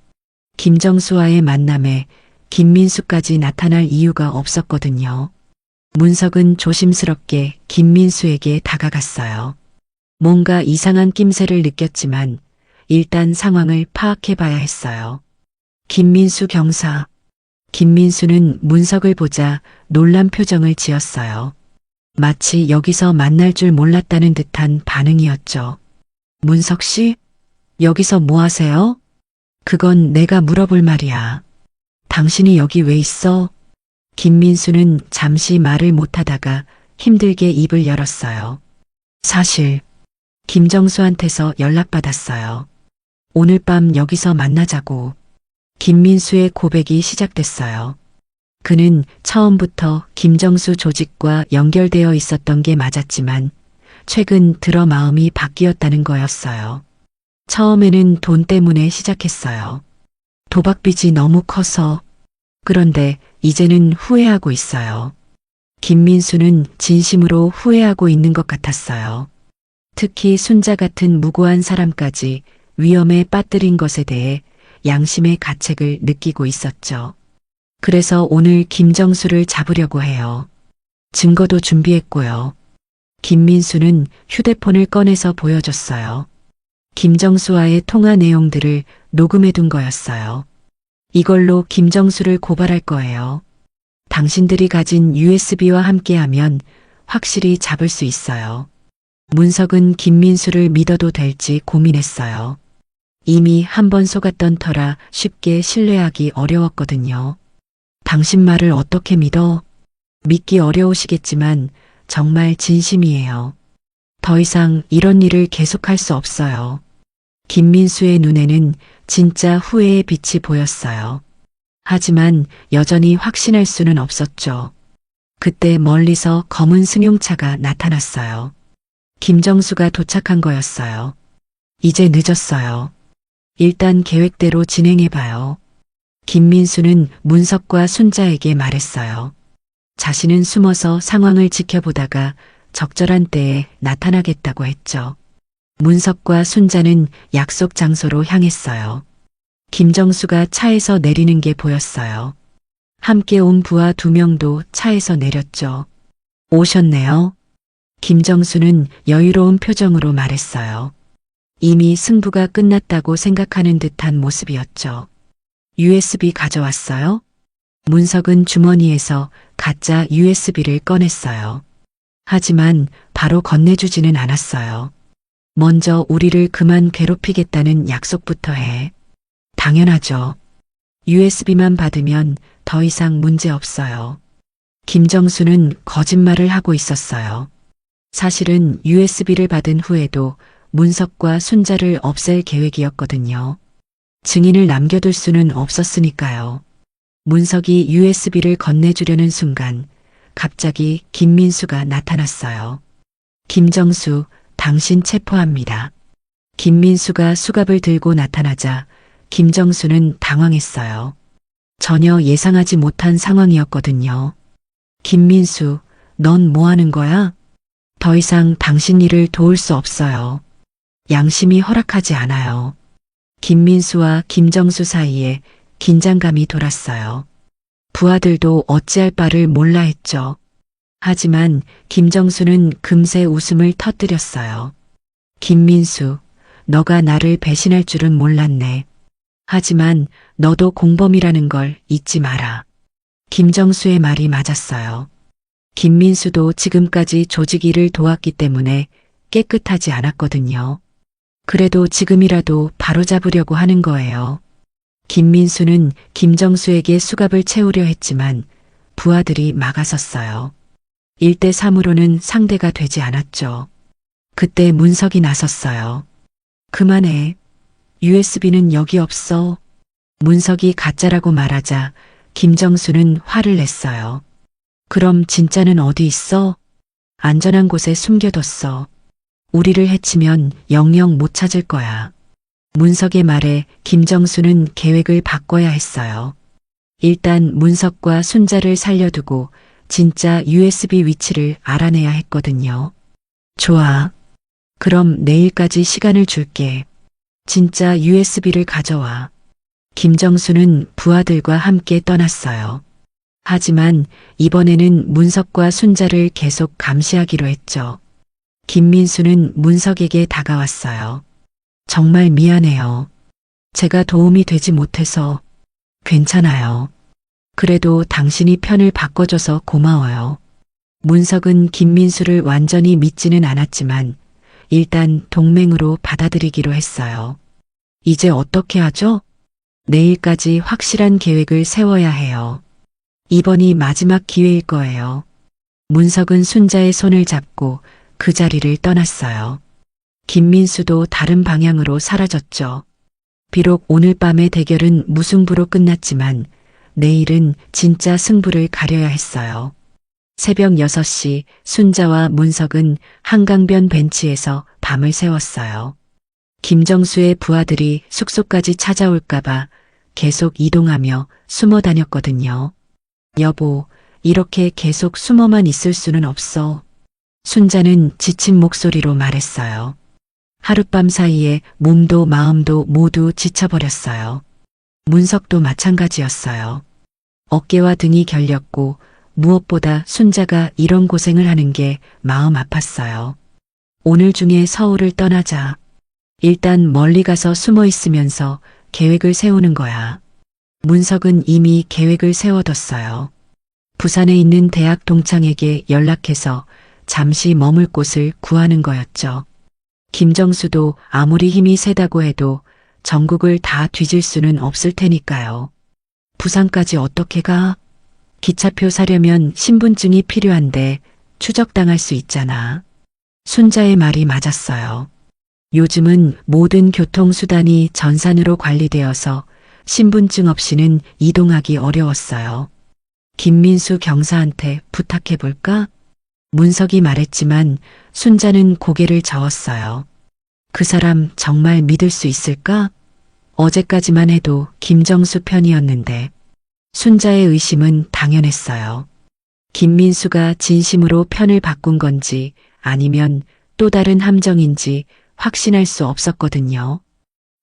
김정수와의 만남에 김민수까지 나타날 이유가 없었거든요. 문석은 조심스럽게 김민수에게 다가갔어요. 뭔가 이상한 낌새를 느꼈지만 일단 상황을 파악해봐야 했어요. 김민수 경사. 김민수는 문석을 보자 놀란 표정을 지었어요. 마치 여기서 만날 줄 몰랐다는 듯한 반응이었죠. 문석 씨? 여기서 뭐 하세요? 그건 내가 물어볼 말이야. 당신이 여기 왜 있어? 김민수는 잠시 말을 못하다가 힘들게 입을 열었어요. 사실 김정수한테서 연락받았어요. 오늘 밤 여기서 만나자고. 김민수의 고백이 시작됐어요. 그는 처음부터 김정수 조직과 연결되어 있었던 게 맞았지만 최근 들어 마음이 바뀌었다는 거였어요. 처음에는 돈 때문에 시작했어요. 도박빚이 너무 커서. 그런데 이제는 후회하고 있어요. 김민수는 진심으로 후회하고 있는 것 같았어요. 특히 순자 같은 무고한 사람까지 위험에 빠뜨린 것에 대해 양심의 가책을 느끼고 있었죠. 그래서 오늘 김정수를 잡으려고 해요. 증거도 준비했고요. 김민수는 휴대폰을 꺼내서 보여줬어요. 김정수와의 통화 내용들을 녹음해둔 거였어요. 이걸로 김정수를 고발할 거예요. 당신들이 가진 USB와 함께하면 확실히 잡을 수 있어요. 문석은 김민수를 믿어도 될지 고민했어요. 이미 한 번 속았던 터라 쉽게 신뢰하기 어려웠거든요. 당신 말을 어떻게 믿어? 믿기 어려우시겠지만 정말 진심이에요. 더 이상 이런 일을 계속할 수 없어요. 김민수의 눈에는 진짜 후회의 빛이 보였어요. 하지만 여전히 확신할 수는 없었죠. 그때 멀리서 검은 승용차가 나타났어요. 김정수가 도착한 거였어요. 이제 늦었어요. 일단 계획대로 진행해봐요. 김민수는 문석과 순자에게 말했어요. 자신은 숨어서 상황을 지켜보다가 적절한 때에 나타나겠다고 했죠. 문석과 순자는 약속 장소로 향했어요. 김정수가 차에서 내리는 게 보였어요. 함께 온 부하 2명도 차에서 내렸죠. 오셨네요. 김정수는 여유로운 표정으로 말했어요. 이미 승부가 끝났다고 생각하는 듯한 모습이었죠. USB 가져왔어요? 문석은 주머니에서 가짜 USB를 꺼냈어요. 하지만 바로 건네주지는 않았어요. 먼저 우리를 그만 괴롭히겠다는 약속부터 해. 당연하죠. USB만 받으면 더 이상 문제 없어요. 김정수는 거짓말을 하고 있었어요. 사실은 USB를 받은 후에도 문석과 순자를 없앨 계획이었거든요. 증인을 남겨둘 수는 없었으니까요. 문석이 USB를 건네주려는 순간 갑자기 김민수가 나타났어요. 김정수, 당신 체포합니다. 김민수가 수갑을 들고 나타나자 김정수는 당황했어요. 전혀 예상하지 못한 상황이었거든요. 김민수, 넌 뭐 하는 거야? 더 이상 당신 일을 도울 수 없어요. 양심이 허락하지 않아요. 김민수와 김정수 사이에 긴장감이 돌았어요. 부하들도 어찌할 바를 몰라 했죠. 하지만 김정수는 금세 웃음을 터뜨렸어요. 김민수, 너가 나를 배신할 줄은 몰랐네. 하지만 너도 공범이라는 걸 잊지 마라. 김정수의 말이 맞았어요. 김민수도 지금까지 조직 일을 도왔기 때문에 깨끗하지 않았거든요. 그래도 지금이라도 바로잡으려고 하는 거예요. 김민수는 김정수에게 수갑을 채우려 했지만 부하들이 막아섰어요. 1대 3으로는 상대가 되지 않았죠. 그때 문석이 나섰어요. 그만해. USB는 여기 없어. 문석이 가짜라고 말하자 김정수는 화를 냈어요. 그럼 진짜는 어디 있어? 안전한 곳에 숨겨뒀어. 우리를 해치면 영영 못 찾을 거야. 문석의 말에 김정수는 계획을 바꿔야 했어요. 일단 문석과 순자를 살려두고 진짜 USB 위치를 알아내야 했거든요. 좋아. 그럼 내일까지 시간을 줄게. 진짜 USB를 가져와. 김정수는 부하들과 함께 떠났어요. 하지만 이번에는 문석과 순자를 계속 감시하기로 했죠. 김민수는 문석에게 다가왔어요. 정말 미안해요. 제가 도움이 되지 못해서. 괜찮아요. 그래도 당신이 편을 바꿔줘서 고마워요. 문석은 김민수를 완전히 믿지는 않았지만 일단 동맹으로 받아들이기로 했어요. 이제 어떻게 하죠? 내일까지 확실한 계획을 세워야 해요. 이번이 마지막 기회일 거예요. 문석은 순자의 손을 잡고 그 자리를 떠났어요. 김민수도 다른 방향으로 사라졌죠. 비록 오늘 밤의 대결은 무승부로 끝났지만 내일은 진짜 승부를 가려야 했어요. 새벽 6시 순자와 문석은 한강변 벤치에서 밤을 새웠어요. 김정수의 부하들이 숙소까지 찾아올까봐 계속 이동하며 숨어 다녔거든요. 여보, 이렇게 계속 숨어만 있을 수는 없어. 순자는 지친 목소리로 말했어요. 하룻밤 사이에 몸도 마음도 모두 지쳐버렸어요. 문석도 마찬가지였어요. 어깨와 등이 결렸고 무엇보다 순자가 이런 고생을 하는 게 마음 아팠어요. 오늘 중에 서울을 떠나자. 일단 멀리 가서 숨어 있으면서 계획을 세우는 거야. 문석은 이미 계획을 세워뒀어요. 부산에 있는 대학 동창에게 연락해서 잠시 머물 곳을 구하는 거였죠. 김정수도 아무리 힘이 세다고 해도 전국을 다 뒤질 수는 없을 테니까요. 부산까지 어떻게 가? 기차표 사려면 신분증이 필요한데 추적당할 수 있잖아. 순자의 말이 맞았어요. 요즘은 모든 교통수단이 전산으로 관리되어서 신분증 없이는 이동하기 어려웠어요. 김민수 경사한테 부탁해볼까? 문석이 말했지만 순자는 고개를 저었어요. 그 사람 정말 믿을 수 있을까? 어제까지만 해도 김정수 편이었는데 순자의 의심은 당연했어요. 김민수가 진심으로 편을 바꾼 건지 아니면 또 다른 함정인지 확신할 수 없었거든요.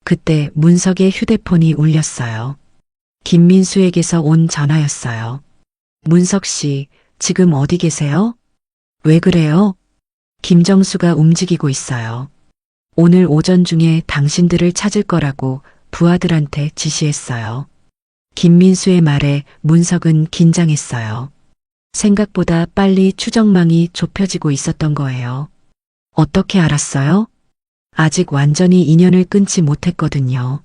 그때 문석의 휴대폰이 울렸어요. 김민수에게서 온 전화였어요. 문석 씨, 지금 어디 계세요? 왜 그래요? 김정수가 움직이고 있어요. 오늘 오전 중에 당신들을 찾을 거라고 부하들한테 지시했어요. 김민수의 말에 문석은 긴장했어요. 생각보다 빨리 추적망이 좁혀지고 있었던 거예요. 어떻게 알았어요? 아직 완전히 인연을 끊지 못했거든요.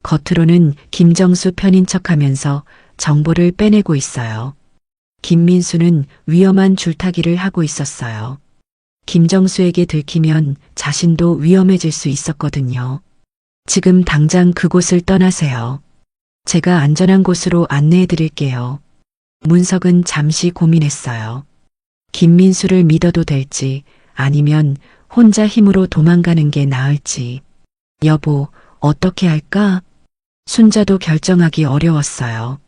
겉으로는 김정수 편인 척하면서 정보를 빼내고 있어요. 김민수는 위험한 줄타기를 하고 있었어요. 김정수에게 들키면 자신도 위험해질 수 있었거든요. 지금 당장 그곳을 떠나세요. 제가 안전한 곳으로 안내해 드릴게요. 문석은 잠시 고민했어요. 김민수를 믿어도 될지 아니면 혼자 힘으로 도망가는 게 나을지. 여보, 어떻게 할까? 순자도 결정하기 어려웠어요.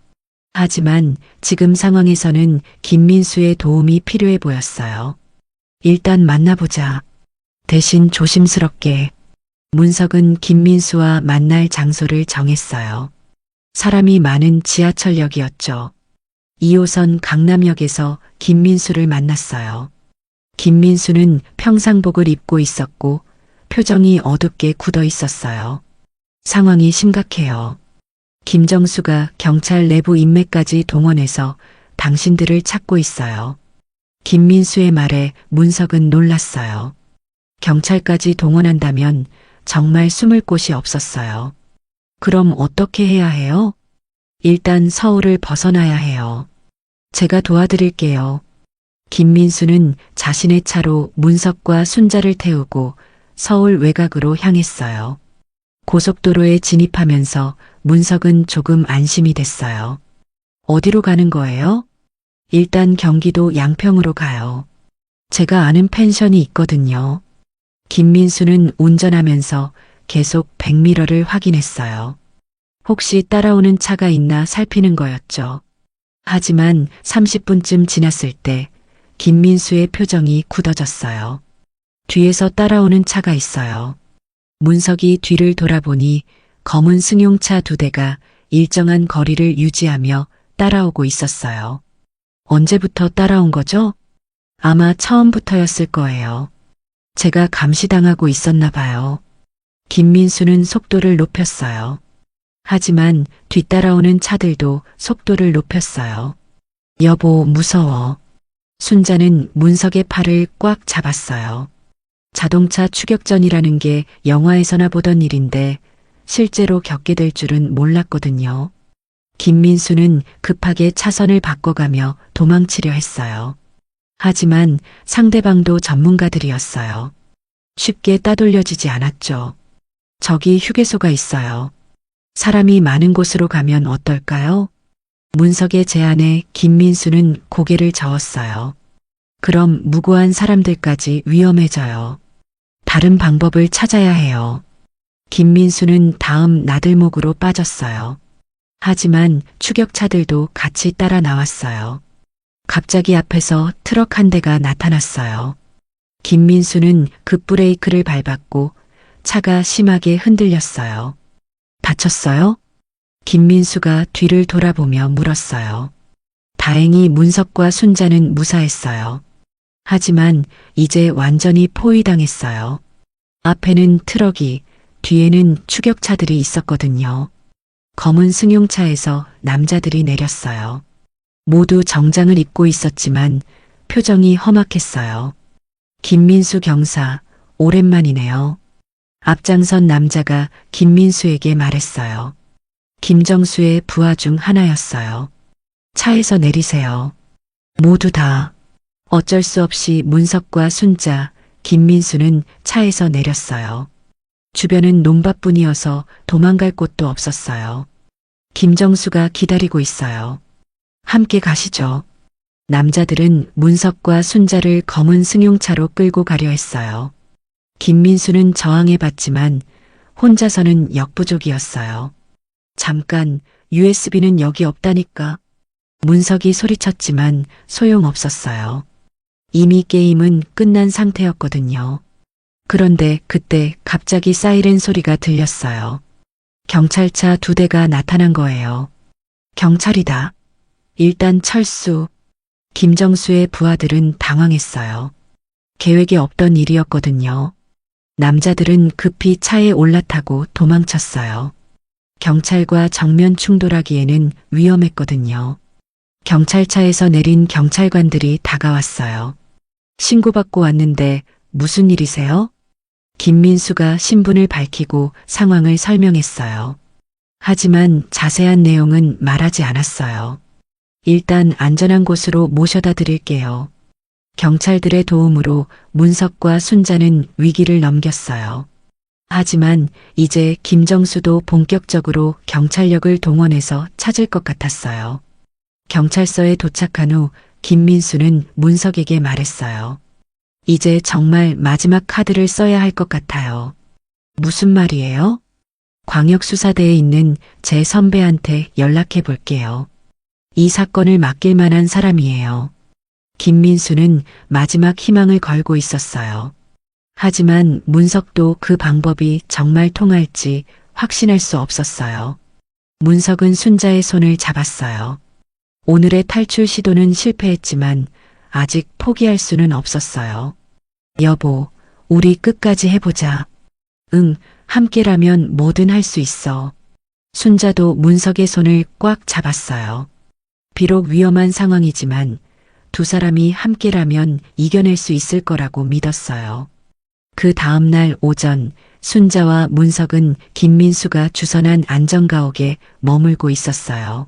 하지만 지금 상황에서는 김민수의 도움이 필요해 보였어요. 일단 만나보자. 대신 조심스럽게. 문석은 김민수와 만날 장소를 정했어요. 사람이 많은 지하철역이었죠. 2호선 강남역에서 김민수를 만났어요. 김민수는 평상복을 입고 있었고 표정이 어둡게 굳어 있었어요. 상황이 심각해요. 김정수가 경찰 내부 인맥까지 동원해서 당신들을 찾고 있어요. 김민수의 말에 문석은 놀랐어요. 경찰까지 동원한다면 정말 숨을 곳이 없었어요. 그럼 어떻게 해야 해요? 일단 서울을 벗어나야 해요. 제가 도와드릴게요. 김민수는 자신의 차로 문석과 순자를 태우고 서울 외곽으로 향했어요. 고속도로에 진입하면서 문석은 조금 안심이 됐어요. 어디로 가는 거예요? 일단 경기도 양평으로 가요. 제가 아는 펜션이 있거든요. 김민수는 운전하면서 계속 백미러를 확인했어요. 혹시 따라오는 차가 있나 살피는 거였죠. 하지만 30분쯤 지났을 때 김민수의 표정이 굳어졌어요. 뒤에서 따라오는 차가 있어요. 문석이 뒤를 돌아보니 검은 승용차 2대가 일정한 거리를 유지하며 따라오고 있었어요. 언제부터 따라온 거죠? 아마 처음부터였을 거예요. 제가 감시당하고 있었나 봐요. 김민수는 속도를 높였어요. 하지만 뒤따라오는 차들도 속도를 높였어요. 여보, 무서워. 순자는 문석의 팔을 꽉 잡았어요. 자동차 추격전이라는 게 영화에서나 보던 일인데 실제로 겪게 될 줄은 몰랐거든요. 김민수는 급하게 차선을 바꿔가며 도망치려 했어요. 하지만 상대방도 전문가들이었어요. 쉽게 따돌려지지 않았죠. 저기 휴게소가 있어요. 사람이 많은 곳으로 가면 어떨까요? 문석의 제안에 김민수는 고개를 저었어요. 그럼 무고한 사람들까지 위험해져요. 다른 방법을 찾아야 해요. 김민수는 다음 나들목으로 빠졌어요. 하지만 추격차들도 같이 따라 나왔어요. 갑자기 앞에서 트럭 한 대가 나타났어요. 김민수는 급브레이크를 밟았고 차가 심하게 흔들렸어요. 다쳤어요? 김민수가 뒤를 돌아보며 물었어요. 다행히 문석과 순자는 무사했어요. 하지만 이제 완전히 포위당했어요. 앞에는 트럭이, 뒤에는 추격차들이 있었거든요. 검은 승용차에서 남자들이 내렸어요. 모두 정장을 입고 있었지만 표정이 험악했어요. 김민수 경사, 오랜만이네요. 앞장선 남자가 김민수에게 말했어요. 김정수의 부하 중 하나였어요. 차에서 내리세요. 모두 다. 어쩔 수 없이 문석과 순자, 김민수는 차에서 내렸어요. 주변은 논밭뿐이어서 도망갈 곳도 없었어요. 김정수가 기다리고 있어요. 함께 가시죠. 남자들은 문석과 순자를 검은 승용차로 끌고 가려 했어요. 김민수는 저항해봤지만 혼자서는 역부족이었어요. 잠깐, USB는 여기 없다니까. 문석이 소리쳤지만 소용없었어요. 이미 게임은 끝난 상태였거든요. 그런데 그때 갑자기 사이렌 소리가 들렸어요. 경찰차 2대가 나타난 거예요. 경찰이다. 일단 철수. 김정수의 부하들은 당황했어요. 계획에 없던 일이었거든요. 남자들은 급히 차에 올라타고 도망쳤어요. 경찰과 정면 충돌하기에는 위험했거든요. 경찰차에서 내린 경찰관들이 다가왔어요. 신고받고 왔는데 무슨 일이세요? 김민수가 신분을 밝히고 상황을 설명했어요. 하지만 자세한 내용은 말하지 않았어요. 일단 안전한 곳으로 모셔다 드릴게요. 경찰들의 도움으로 문석과 순자는 위기를 넘겼어요. 하지만 이제 김정수도 본격적으로 경찰력을 동원해서 찾을 것 같았어요. 경찰서에 도착한 후 김민수는 문석에게 말했어요. 이제 정말 마지막 카드를 써야 할 것 같아요. 무슨 말이에요? 광역수사대에 있는 제 선배한테 연락해 볼게요. 이 사건을 맡길 만한 사람이에요. 김민수는 마지막 희망을 걸고 있었어요. 하지만 문석도 그 방법이 정말 통할지 확신할 수 없었어요. 문석은 순자의 손을 잡았어요. 오늘의 탈출 시도는 실패했지만 아직 포기할 수는 없었어요. 여보, 우리 끝까지 해보자. 응, 함께라면 뭐든 할 수 있어. 순자도 문석의 손을 꽉 잡았어요. 비록 위험한 상황이지만 두 사람이 함께라면 이겨낼 수 있을 거라고 믿었어요. 그 다음날 오전 순자와 문석은 김민수가 주선한 안전가옥에 머물고 있었어요.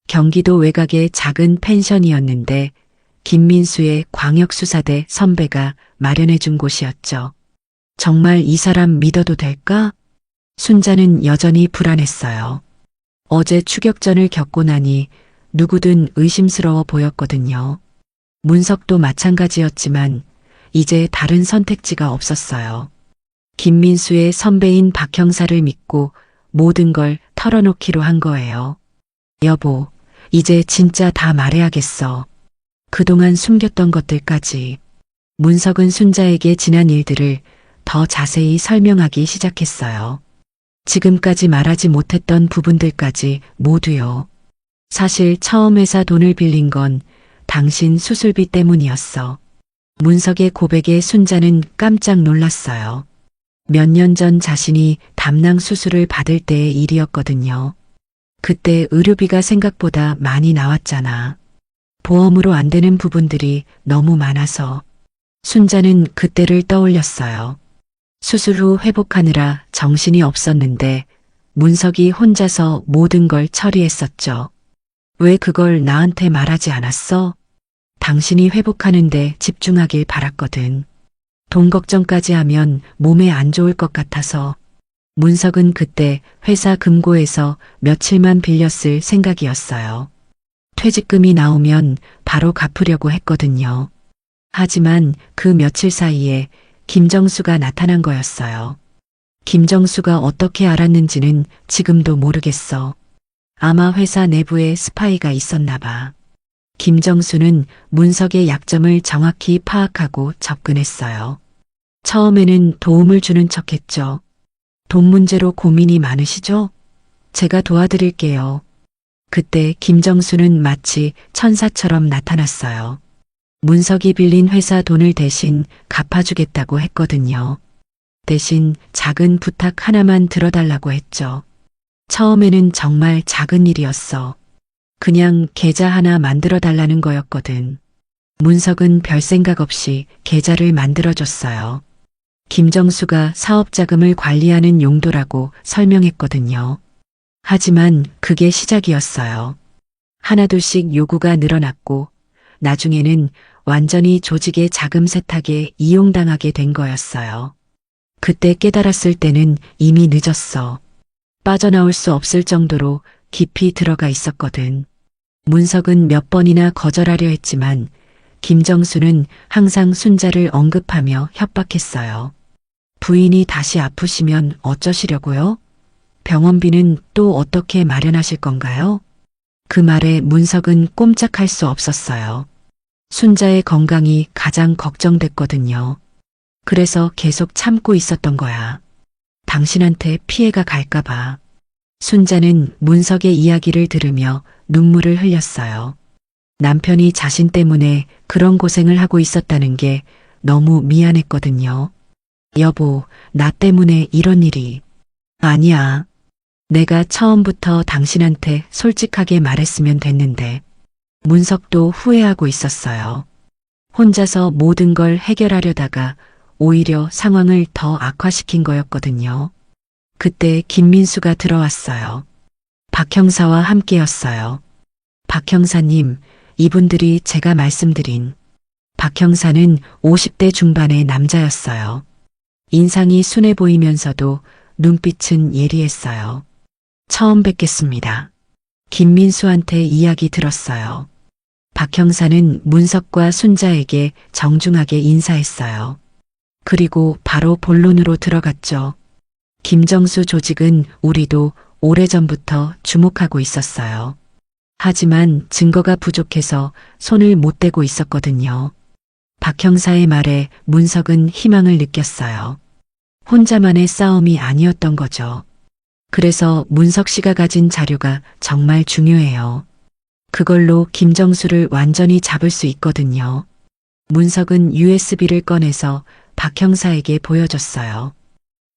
경기도 외곽의 작은 펜션이었는데 김민수의 광역수사대 선배가 마련해 준 곳이었죠. 정말 이 사람 믿어도 될까? 순자는 여전히 불안했어요. 어제 추격전을 겪고 나니 누구든 의심스러워 보였거든요. 문석도 마찬가지였지만 이제 다른 선택지가 없었어요. 김민수의 선배인 박 형사를 믿고 모든 걸 털어놓기로 한 거예요. 여보, 이제 진짜 다 말해야겠어. 그동안 숨겼던 것들까지. 문석은 순자에게 지난 일들을 더 자세히 설명하기 시작했어요. 지금까지 말하지 못했던 부분들까지 모두요. 사실 처음 회사 돈을 빌린 건 당신 수술비 때문이었어. 문석의 고백에 순자는 깜짝 놀랐어요. 몇 년 전 자신이 담낭 수술을 받을 때의 일이었거든요. 그때 의료비가 생각보다 많이 나왔잖아. 보험으로 안 되는 부분들이 너무 많아서. 순자는 그때를 떠올렸어요. 수술 후 회복하느라 정신이 없었는데 문석이 혼자서 모든 걸 처리했었죠. 왜 그걸 나한테 말하지 않았어? 당신이 회복하는데 집중하길 바랐거든. 돈 걱정까지 하면 몸에 안 좋을 것 같아서. 문석은 그때 회사 금고에서 며칠만 빌렸을 생각이었어요. 퇴직금이 나오면 바로 갚으려고 했거든요. 하지만 그 며칠 사이에 김정수가 나타난 거였어요. 김정수가 어떻게 알았는지는 지금도 모르겠어. 아마 회사 내부에 스파이가 있었나 봐. 김정수는 문석의 약점을 정확히 파악하고 접근했어요. 처음에는 도움을 주는 척했죠. 돈 문제로 고민이 많으시죠? 제가 도와드릴게요. 그때 김정수는 마치 천사처럼 나타났어요. 문석이 빌린 회사 돈을 대신 갚아주겠다고 했거든요. 대신 작은 부탁 하나만 들어달라고 했죠. 처음에는 정말 작은 일이었어. 그냥 계좌 하나 만들어 달라는 거였거든. 문석은 별 생각 없이 계좌를 만들어줬어요. 김정수가 사업자금을 관리하는 용도라고 설명했거든요. 하지만 그게 시작이었어요. 하나둘씩 요구가 늘어났고 나중에는 완전히 조직의 자금 세탁에 이용당하게 된 거였어요. 그때 깨달았을 때는 이미 늦었어. 빠져나올 수 없을 정도로 깊이 들어가 있었거든. 문석은 몇 번이나 거절하려 했지만 김정수는 항상 순자를 언급하며 협박했어요. 부인이 다시 아프시면 어쩌시려고요? 병원비는 또 어떻게 마련하실 건가요? 그 말에 문석은 꼼짝할 수 없었어요. 순자의 건강이 가장 걱정됐거든요. 그래서 계속 참고 있었던 거야. 당신한테 피해가 갈까봐. 순자는 문석의 이야기를 들으며 눈물을 흘렸어요. 남편이 자신 때문에 그런 고생을 하고 있었다는 게 너무 미안했거든요. 여보, 나 때문에 이런 일이. 아니야. 내가 처음부터 당신한테 솔직하게 말했으면 됐는데. 문석도 후회하고 있었어요. 혼자서 모든 걸 해결하려다가 오히려 상황을 더 악화시킨 거였거든요. 그때 김민수가 들어왔어요. 박 형사와 함께였어요. 박 형사님, 이분들이 제가 말씀드린. 박 형사는 50대 중반의 남자였어요. 인상이 순해 보이면서도 눈빛은 예리했어요. 처음 뵙겠습니다. 김민수한테 이야기 들었어요. 박 형사는 문석과 순자에게 정중하게 인사했어요. 그리고 바로 본론으로 들어갔죠. 김정수 조직은 우리도 오래전부터 주목하고 있었어요. 하지만 증거가 부족해서 손을 못 대고 있었거든요. 박 형사의 말에 문석은 희망을 느꼈어요. 혼자만의 싸움이 아니었던 거죠. 그래서 문석 씨가 가진 자료가 정말 중요해요. 그걸로 김정수를 완전히 잡을 수 있거든요. 문석은 USB를 꺼내서 박 형사에게 보여줬어요.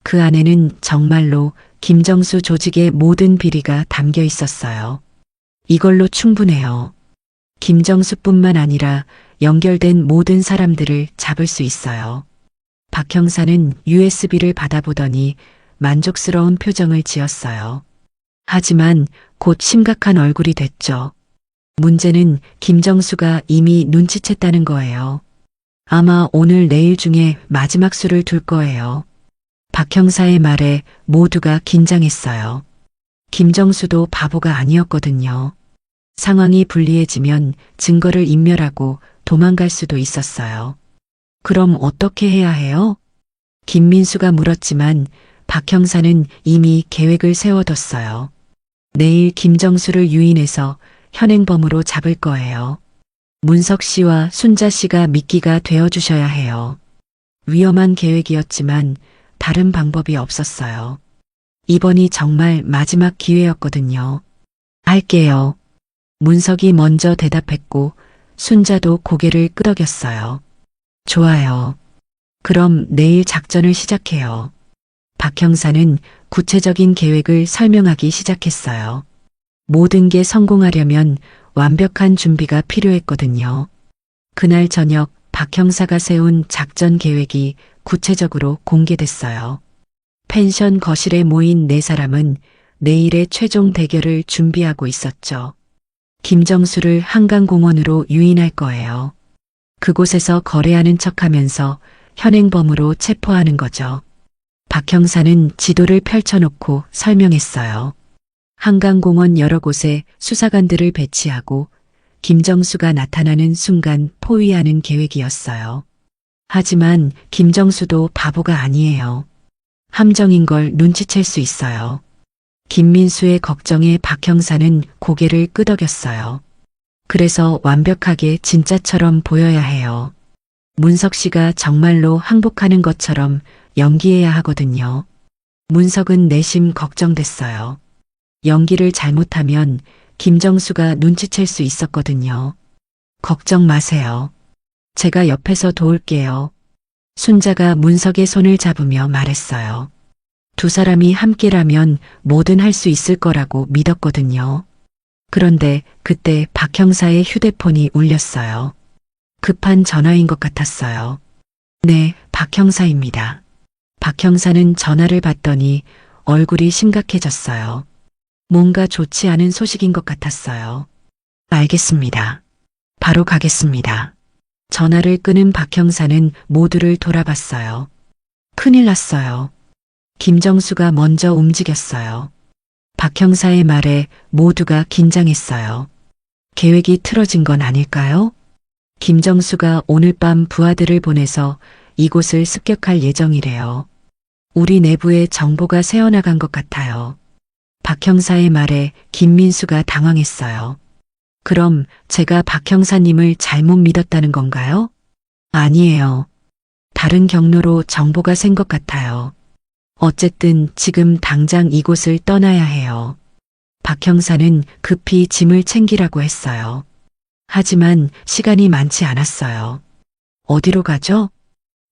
그 안에는 정말로 김정수 조직의 모든 비리가 담겨 있었어요. 이걸로 충분해요. 김정수뿐만 아니라 연결된 모든 사람들을 잡을 수 있어요. 박 형사는 USB를 받아보더니 만족스러운 표정을 지었어요. 하지만 곧 심각한 얼굴이 됐죠. 문제는 김정수가 이미 눈치챘다는 거예요. 아마 오늘 내일 중에 마지막 수를 둘 거예요. 박 형사의 말에 모두가 긴장했어요. 김정수도 바보가 아니었거든요. 상황이 불리해지면 증거를 인멸하고 도망갈 수도 있었어요. 그럼 어떻게 해야 해요? 김민수가 물었지만 박 형사는 이미 계획을 세워뒀어요. 내일 김정수를 유인해서 현행범으로 잡을 거예요. 문석 씨와 순자 씨가 미끼가 되어주셔야 해요. 위험한 계획이었지만 다른 방법이 없었어요. 이번이 정말 마지막 기회였거든요. 할게요. 문석이 먼저 대답했고 순자도 고개를 끄덕였어요. 좋아요. 그럼 내일 작전을 시작해요. 박 형사는 구체적인 계획을 설명하기 시작했어요. 모든 게 성공하려면 완벽한 준비가 필요했거든요. 그날 저녁 박 형사가 세운 작전 계획이 구체적으로 공개됐어요. 펜션 거실에 모인 네 사람은 내일의 최종 대결을 준비하고 있었죠. 김정수를 한강공원으로 유인할 거예요. 그곳에서 거래하는 척하면서 현행범으로 체포하는 거죠. 박 형사는 지도를 펼쳐놓고 설명했어요. 한강공원 여러 곳에 수사관들을 배치하고 김정수가 나타나는 순간 포위하는 계획이었어요. 하지만 김정수도 바보가 아니에요. 함정인 걸 눈치챌 수 있어요. 김민수의 걱정에 박 형사는 고개를 끄덕였어요. 그래서 완벽하게 진짜처럼 보여야 해요. 문석 씨가 정말로 항복하는 것처럼 연기해야 하거든요. 문석은 내심 걱정됐어요. 연기를 잘못하면 김정수가 눈치챌 수 있었거든요. 걱정 마세요. 제가 옆에서 도울게요. 순자가 문석의 손을 잡으며 말했어요. 두 사람이 함께라면 뭐든 할 수 있을 거라고 믿었거든요. 그런데 그때 박 형사의 휴대폰이 울렸어요. 급한 전화인 것 같았어요. 네, 박 형사입니다. 박 형사는 전화를 받더니 얼굴이 심각해졌어요. 뭔가 좋지 않은 소식인 것 같았어요. 알겠습니다. 바로 가겠습니다. 전화를 끊은 박 형사는 모두를 돌아봤어요. 큰일 났어요. 김정수가 먼저 움직였어요. 박 형사의 말에 모두가 긴장했어요. 계획이 틀어진 건 아닐까요? 김정수가 오늘 밤 부하들을 보내서 이곳을 습격할 예정이래요. 우리 내부에 정보가 새어나간 것 같아요. 박 형사의 말에 김민수가 당황했어요. 그럼 제가 박 형사님을 잘못 믿었다는 건가요? 아니에요. 다른 경로로 정보가 샌 것 같아요. 어쨌든 지금 당장 이곳을 떠나야 해요. 박 형사는 급히 짐을 챙기라고 했어요. 하지만 시간이 많지 않았어요. 어디로 가죠?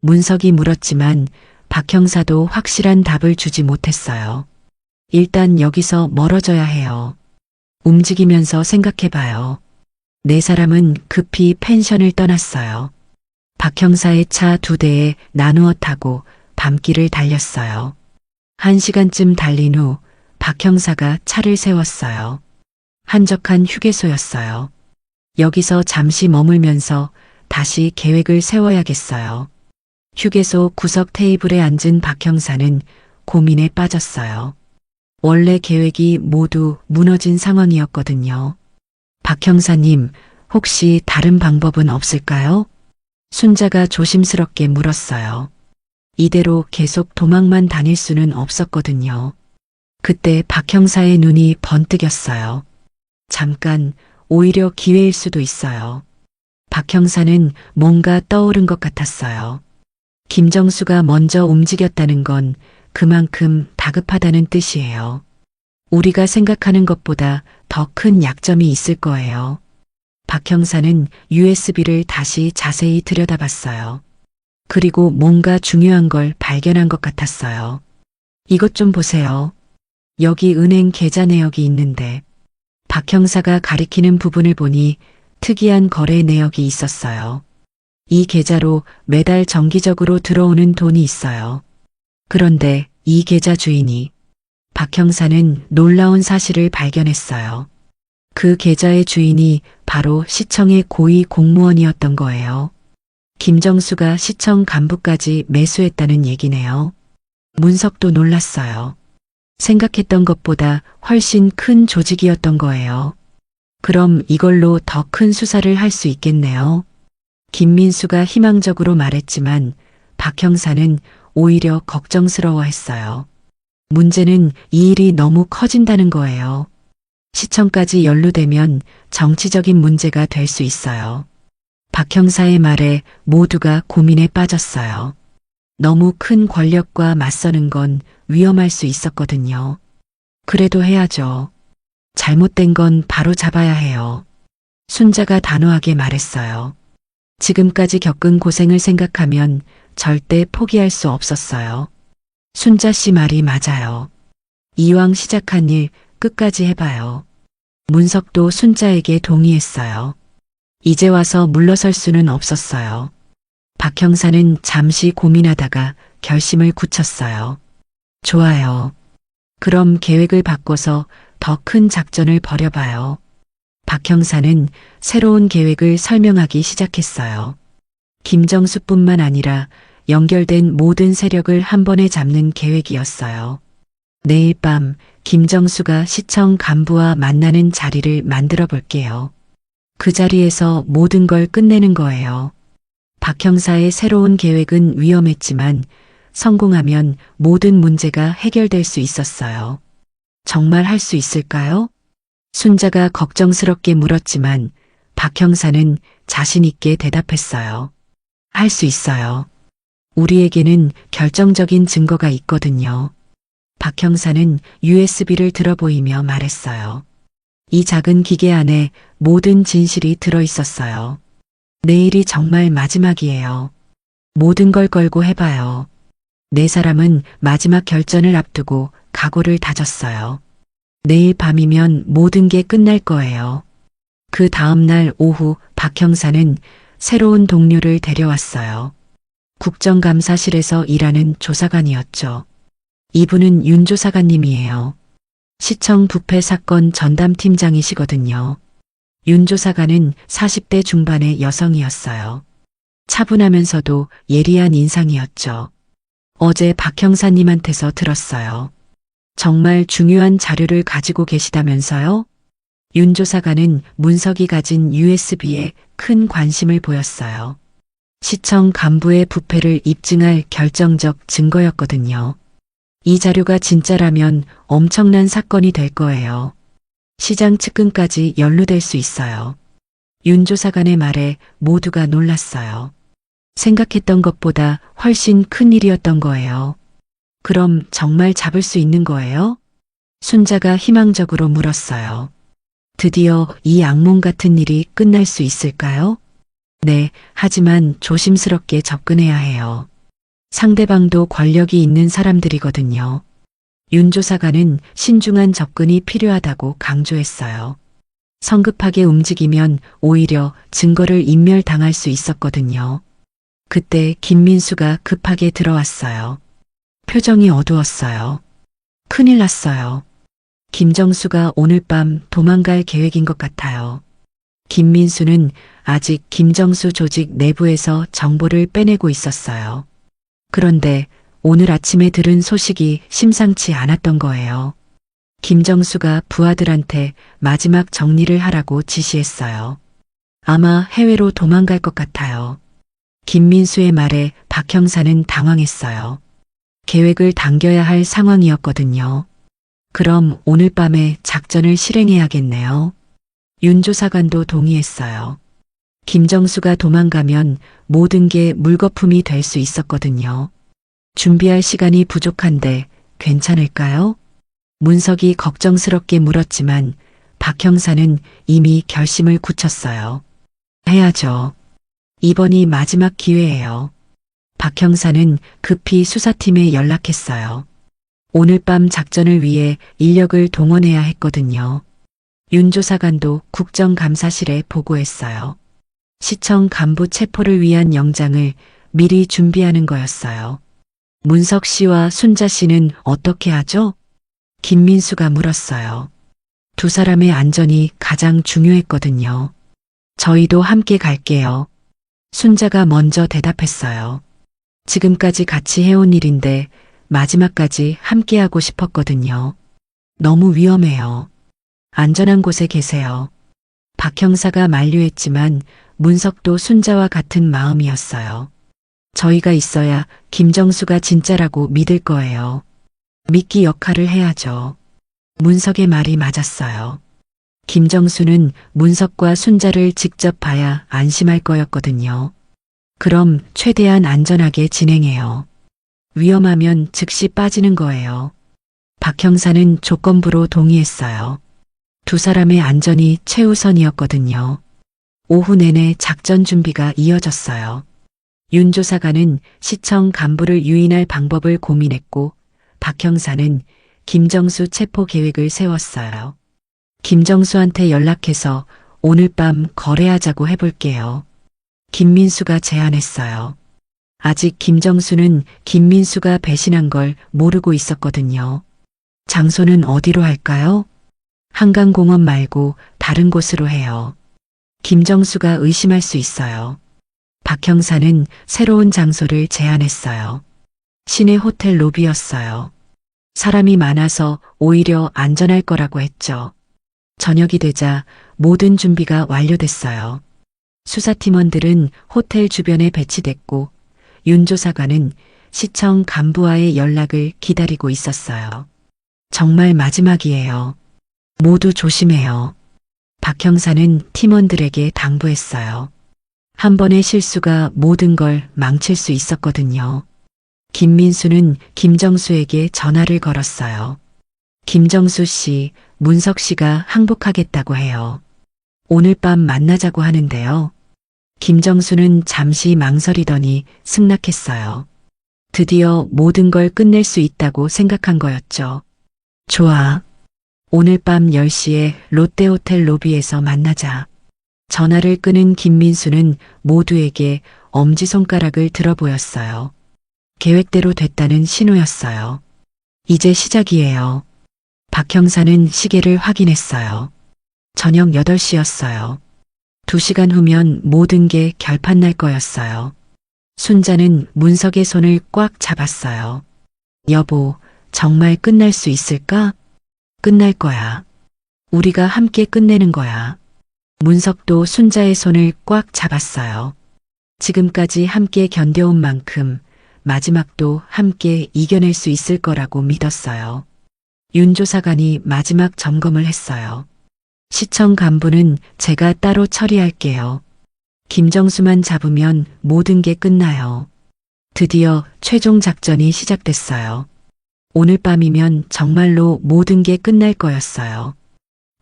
문석이 물었지만 박 형사도 확실한 답을 주지 못했어요. 일단 여기서 멀어져야 해요. 움직이면서 생각해봐요. 네 사람은 급히 펜션을 떠났어요. 박 형사의 차 2대에 나누어 타고 밤길을 달렸어요. 1시간쯤 달린 후 박 형사가 차를 세웠어요. 한적한 휴게소였어요. 여기서 잠시 머물면서 다시 계획을 세워야겠어요. 휴게소 구석 테이블에 앉은 박 형사는 고민에 빠졌어요. 원래 계획이 모두 무너진 상황이었거든요. 박 형사님, 혹시 다른 방법은 없을까요? 순자가 조심스럽게 물었어요. 이대로 계속 도망만 다닐 수는 없었거든요. 그때 박 형사의 눈이 번뜩였어요. 잠깐, 오히려 기회일 수도 있어요. 박 형사는 뭔가 떠오른 것 같았어요. 김정수가 먼저 움직였다는 건 그만큼 다급하다는 뜻이에요. 우리가 생각하는 것보다 더 큰 약점이 있을 거예요. 박 형사는 USB를 다시 자세히 들여다봤어요. 그리고 뭔가 중요한 걸 발견한 것 같았어요. 이것 좀 보세요. 여기 은행 계좌 내역이 있는데 박 형사가 가리키는 부분을 보니 특이한 거래 내역이 있었어요. 이 계좌로 매달 정기적으로 들어오는 돈이 있어요. 그런데 이 계좌 주인이 박 형사는 놀라운 사실을 발견했어요. 그 계좌의 주인이 바로 시청의 고위 공무원이었던 거예요. 김정수가 시청 간부까지 매수했다는 얘기네요. 문석도 놀랐어요. 생각했던 것보다 훨씬 큰 조직이었던 거예요. 그럼 이걸로 더 큰 수사를 할 수 있겠네요. 김민수가 희망적으로 말했지만 박 형사는 오히려 걱정스러워했어요. 문제는 이 일이 너무 커진다는 거예요. 시청까지 연루되면 정치적인 문제가 될 수 있어요. 박 형사의 말에 모두가 고민에 빠졌어요. 너무 큰 권력과 맞서는 건 위험할 수 있었거든요. 그래도 해야죠. 잘못된 건 바로 잡아야 해요. 순자가 단호하게 말했어요. 지금까지 겪은 고생을 생각하면 절대 포기할 수 없었어요. 순자 씨 말이 맞아요. 이왕 시작한 일 끝까지 해봐요. 문석도 순자에게 동의했어요. 이제 와서 물러설 수는 없었어요. 박 형사는 잠시 고민하다가 결심을 굳혔어요. 좋아요. 그럼 계획을 바꿔서 더 큰 작전을 벌여봐요. 박 형사는 새로운 계획을 설명하기 시작했어요. 김정수뿐만 아니라 연결된 모든 세력을 한 번에 잡는 계획이었어요. 내일 밤 김정수가 시청 간부와 만나는 자리를 만들어 볼게요. 그 자리에서 모든 걸 끝내는 거예요. 박 형사의 새로운 계획은 위험했지만 성공하면 모든 문제가 해결될 수 있었어요. 정말 할 수 있을까요? 순자가 걱정스럽게 물었지만 박 형사는 자신 있게 대답했어요. 할 수 있어요. 우리에게는 결정적인 증거가 있거든요. 박 형사는 USB를 들어 보이며 말했어요. 이 작은 기계 안에 모든 진실이 들어 있었어요. 내일이 정말 마지막이에요. 모든 걸 걸고 해봐요. 네 사람은 마지막 결전을 앞두고 각오를 다졌어요. 내일 밤이면 모든 게 끝날 거예요. 그 다음날 오후 박 형사는 새로운 동료를 데려왔어요. 국정감사실에서 일하는 조사관이었죠. 이분은 윤 조사관님이에요. 시청 부패 사건 전담팀장이시거든요. 윤 조사관은 40대 중반의 여성이었어요. 차분하면서도 예리한 인상이었죠. 어제 박 형사님한테서 들었어요. 정말 중요한 자료를 가지고 계시다면서요? 윤 조사관은 문석이 가진 USB에 큰 관심을 보였어요. 시청 간부의 부패를 입증할 결정적 증거였거든요. 이 자료가 진짜라면 엄청난 사건이 될 거예요. 시장 측근까지 연루될 수 있어요. 윤 조사관의 말에 모두가 놀랐어요. 생각했던 것보다 훨씬 큰 일이었던 거예요. 그럼 정말 잡을 수 있는 거예요? 순자가 희망적으로 물었어요. 드디어 이 악몽 같은 일이 끝날 수 있을까요? 네, 하지만 조심스럽게 접근해야 해요. 상대방도 권력이 있는 사람들이거든요. 윤 조사관은 신중한 접근이 필요하다고 강조했어요. 성급하게 움직이면 오히려 증거를 인멸당할 수 있었거든요. 그때 김민수가 급하게 들어왔어요. 표정이 어두웠어요. 큰일 났어요. 김정수가 오늘 밤 도망갈 계획인 것 같아요. 김민수는 아직 김정수 조직 내부에서 정보를 빼내고 있었어요. 그런데 오늘 아침에 들은 소식이 심상치 않았던 거예요. 김정수가 부하들한테 마지막 정리를 하라고 지시했어요. 아마 해외로 도망갈 것 같아요. 김민수의 말에 박 형사는 당황했어요. 계획을 당겨야 할 상황이었거든요. 그럼 오늘 밤에 작전을 실행해야겠네요. 윤 조사관도 동의했어요. 김정수가 도망가면 모든 게 물거품이 될 수 있었거든요. 준비할 시간이 부족한데 괜찮을까요? 문석이 걱정스럽게 물었지만 박 형사는 이미 결심을 굳혔어요. 해야죠. 이번이 마지막 기회예요. 박 형사는 급히 수사팀에 연락했어요. 오늘 밤 작전을 위해 인력을 동원해야 했거든요. 윤 조사관도 국정감사실에 보고했어요. 시청 간부 체포를 위한 영장을 미리 준비하는 거였어요. 문석 씨와 순자 씨는 어떻게 하죠? 김민수가 물었어요. 두 사람의 안전이 가장 중요했거든요. 저희도 함께 갈게요. 순자가 먼저 대답했어요. 지금까지 같이 해온 일인데 마지막까지 함께하고 싶었거든요. 너무 위험해요. 안전한 곳에 계세요. 박 형사가 만류했지만 문석도 순자와 같은 마음이었어요. 저희가 있어야 김정수가 진짜라고 믿을 거예요. 미끼 역할을 해야죠. 문석의 말이 맞았어요. 김정수는 문석과 순자를 직접 봐야 안심할 거였거든요. 그럼 최대한 안전하게 진행해요. 위험하면 즉시 빠지는 거예요. 박 형사는 조건부로 동의했어요. 두 사람의 안전이 최우선이었거든요. 오후 내내 작전 준비가 이어졌어요. 윤 조사관은 시청 간부를 유인할 방법을 고민했고 박 형사는 김정수 체포 계획을 세웠어요. 김정수한테 연락해서 오늘 밤 거래하자고 해볼게요. 김민수가 제안했어요. 아직 김정수는 김민수가 배신한 걸 모르고 있었거든요. 장소는 어디로 할까요? 한강공원 말고 다른 곳으로 해요. 김정수가 의심할 수 있어요. 박 형사는 새로운 장소를 제안했어요. 시내 호텔 로비였어요. 사람이 많아서 오히려 안전할 거라고 했죠. 저녁이 되자 모든 준비가 완료됐어요. 수사팀원들은 호텔 주변에 배치됐고 윤 조사관은 시청 간부와의 연락을 기다리고 있었어요. 정말 마지막이에요. 모두 조심해요. 박 형사는 팀원들에게 당부했어요. 한 번의 실수가 모든 걸 망칠 수 있었거든요. 김민수는 김정수에게 전화를 걸었어요. 김정수 씨, 문석 씨가 항복하겠다고 해요. 오늘 밤 만나자고 하는데요. 김정수는 잠시 망설이더니 승낙했어요. 드디어 모든 걸 끝낼 수 있다고 생각한 거였죠. 좋아. 오늘 밤 10시에 롯데호텔 로비에서 만나자. 전화를 끊은 김민수는 모두에게 엄지손가락을 들어 보였어요. 계획대로 됐다는 신호였어요. 이제 시작이에요. 박 형사는 시계를 확인했어요. 저녁 8시였어요. 2시간 후면 모든 게 결판날 거였어요. 순자는 문석의 손을 꽉 잡았어요. 여보, 정말 끝날 수 있을까? 끝날 거야. 우리가 함께 끝내는 거야. 문석도 순자의 손을 꽉 잡았어요. 지금까지 함께 견뎌온 만큼 마지막도 함께 이겨낼 수 있을 거라고 믿었어요. 윤 조사관이 마지막 점검을 했어요. 시청 간부는 제가 따로 처리할게요. 김정수만 잡으면 모든 게 끝나요. 드디어 최종 작전이 시작됐어요. 오늘 밤이면 정말로 모든 게 끝날 거였어요.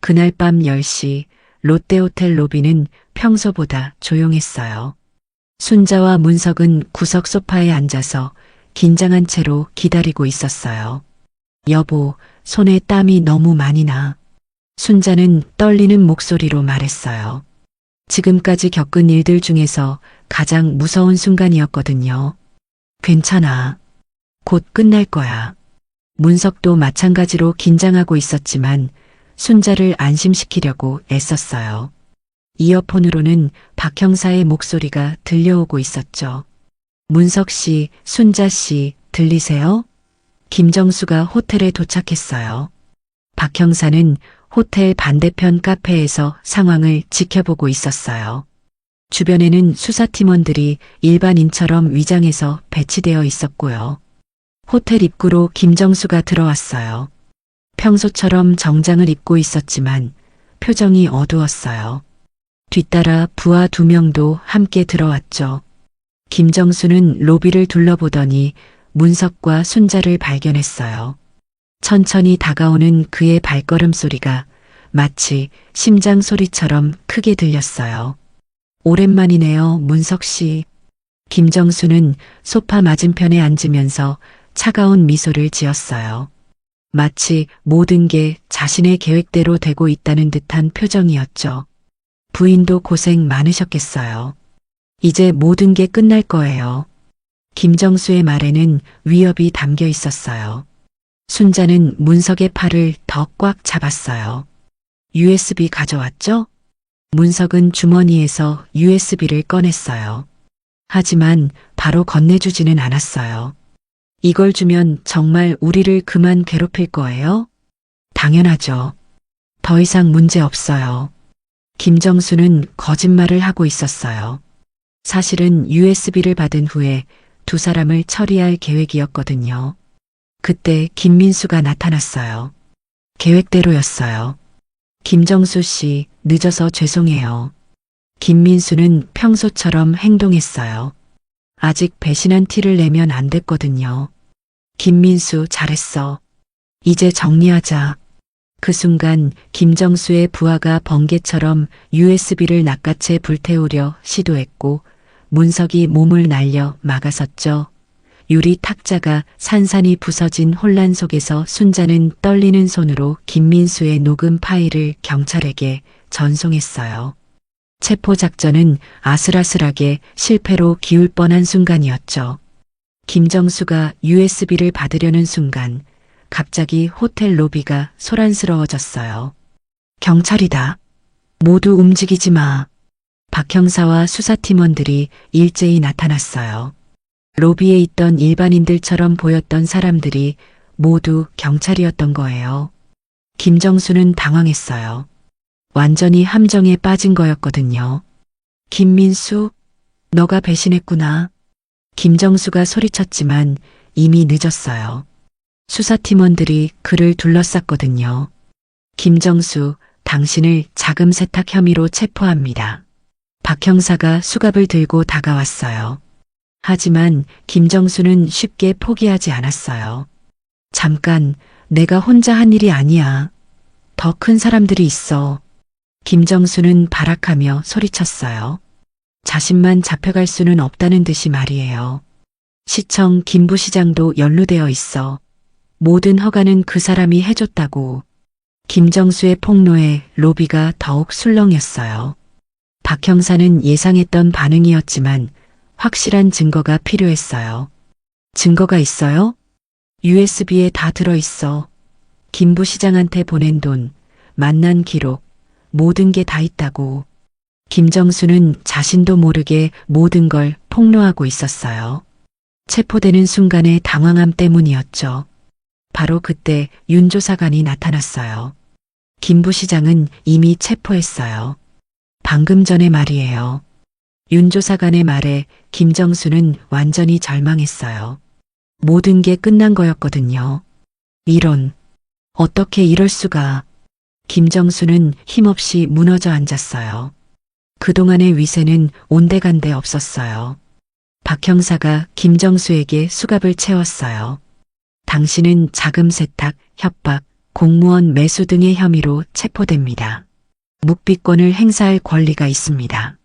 그날 밤 10시 롯데호텔 로비는 평소보다 조용했어요. 순자와 문석은 구석 소파에 앉아서 긴장한 채로 기다리고 있었어요. 여보, 손에 땀이 너무 많이 나. 순자는 떨리는 목소리로 말했어요. 지금까지 겪은 일들 중에서 가장 무서운 순간이었거든요. 괜찮아. 곧 끝날 거야. 문석도 마찬가지로 긴장하고 있었지만 순자를 안심시키려고 애썼어요. 이어폰으로는 박 형사의 목소리가 들려오고 있었죠. 문석 씨, 순자 씨, 들리세요? 김정수가 호텔에 도착했어요. 박 형사는 호텔 반대편 카페에서 상황을 지켜보고 있었어요. 주변에는 수사팀원들이 일반인처럼 위장해서 배치되어 있었고요. 호텔 입구로 김정수가 들어왔어요. 평소처럼 정장을 입고 있었지만 표정이 어두웠어요. 뒤따라 부하 2명도 함께 들어왔죠. 김정수는 로비를 둘러보더니 문석과 순자를 발견했어요. 천천히 다가오는 그의 발걸음 소리가 마치 심장 소리처럼 크게 들렸어요. 오랜만이네요, 문석 씨. 김정수는 소파 맞은편에 앉으면서 차가운 미소를 지었어요. 마치 모든 게 자신의 계획대로 되고 있다는 듯한 표정이었죠. 부인도 고생 많으셨겠어요. 이제 모든 게 끝날 거예요. 김정수의 말에는 위협이 담겨 있었어요. 순자는 문석의 팔을 더 꽉 잡았어요. USB 가져왔죠? 문석은 주머니에서 USB를 꺼냈어요. 하지만 바로 건네주지는 않았어요. 이걸 주면 정말 우리를 그만 괴롭힐 거예요? 당연하죠. 더 이상 문제 없어요. 김정수는 거짓말을 하고 있었어요. 사실은 USB를 받은 후에 2사람을 처리할 계획이었거든요. 그때 김민수가 나타났어요. 계획대로였어요. 김정수 씨, 늦어서 죄송해요. 김민수는 평소처럼 행동했어요. 아직 배신한 티를 내면 안 됐거든요. 김민수, 잘했어. 이제 정리하자. 그 순간 김정수의 부하가 번개처럼 USB를 낚아채 불태우려 시도했고 문석이 몸을 날려 막아섰죠. 유리 탁자가 산산이 부서진 혼란 속에서 순자는 떨리는 손으로 김민수의 녹음 파일을 경찰에게 전송했어요. 체포작전은 아슬아슬하게 실패로 기울 뻔한 순간이었죠. 김정수가 USB를 받으려는 순간 갑자기 호텔 로비가 소란스러워졌어요. 경찰이다. 모두 움직이지 마. 박 형사와 수사팀원들이 일제히 나타났어요. 로비에 있던 일반인들처럼 보였던 사람들이 모두 경찰이었던 거예요. 김정수는 당황했어요. 완전히 함정에 빠진 거였거든요. 김민수, 너가 배신했구나. 김정수가 소리쳤지만 이미 늦었어요. 수사팀원들이 그를 둘러쌌거든요. 김정수, 당신을 자금 세탁 혐의로 체포합니다. 박 형사가 수갑을 들고 다가왔어요. 하지만 김정수는 쉽게 포기하지 않았어요. 잠깐, 내가 혼자 한 일이 아니야. 더 큰 사람들이 있어. 김정수는 발악하며 소리쳤어요. 자신만 잡혀갈 수는 없다는 듯이 말이에요. 시청 김부시장도 연루되어 있어. 모든 허가는 그 사람이 해줬다고. 김정수의 폭로에 로비가 더욱 술렁였어요. 박 형사는 예상했던 반응이었지만 확실한 증거가 필요했어요. 증거가 있어요? USB에 다 들어있어. 김부시장한테 보낸 돈, 만난 기록, 모든 게 다 있다고. 김정수는 자신도 모르게 모든 걸 폭로하고 있었어요. 체포되는 순간의 당황함 때문이었죠. 바로 그때 윤 조사관이 나타났어요. 김 부시장은 이미 체포했어요. 방금 전에 말이에요. 윤 조사관의 말에 김정수는 완전히 절망했어요. 모든 게 끝난 거였거든요. 이런, 어떻게 이럴 수가. 김정수는 힘없이 무너져 앉았어요. 그동안의 위세는 온데간데 없었어요. 박 형사가 김정수에게 수갑을 채웠어요. 당신은 자금 세탁, 협박, 공무원 매수 등의 혐의로 체포됩니다. 묵비권을 행사할 권리가 있습니다.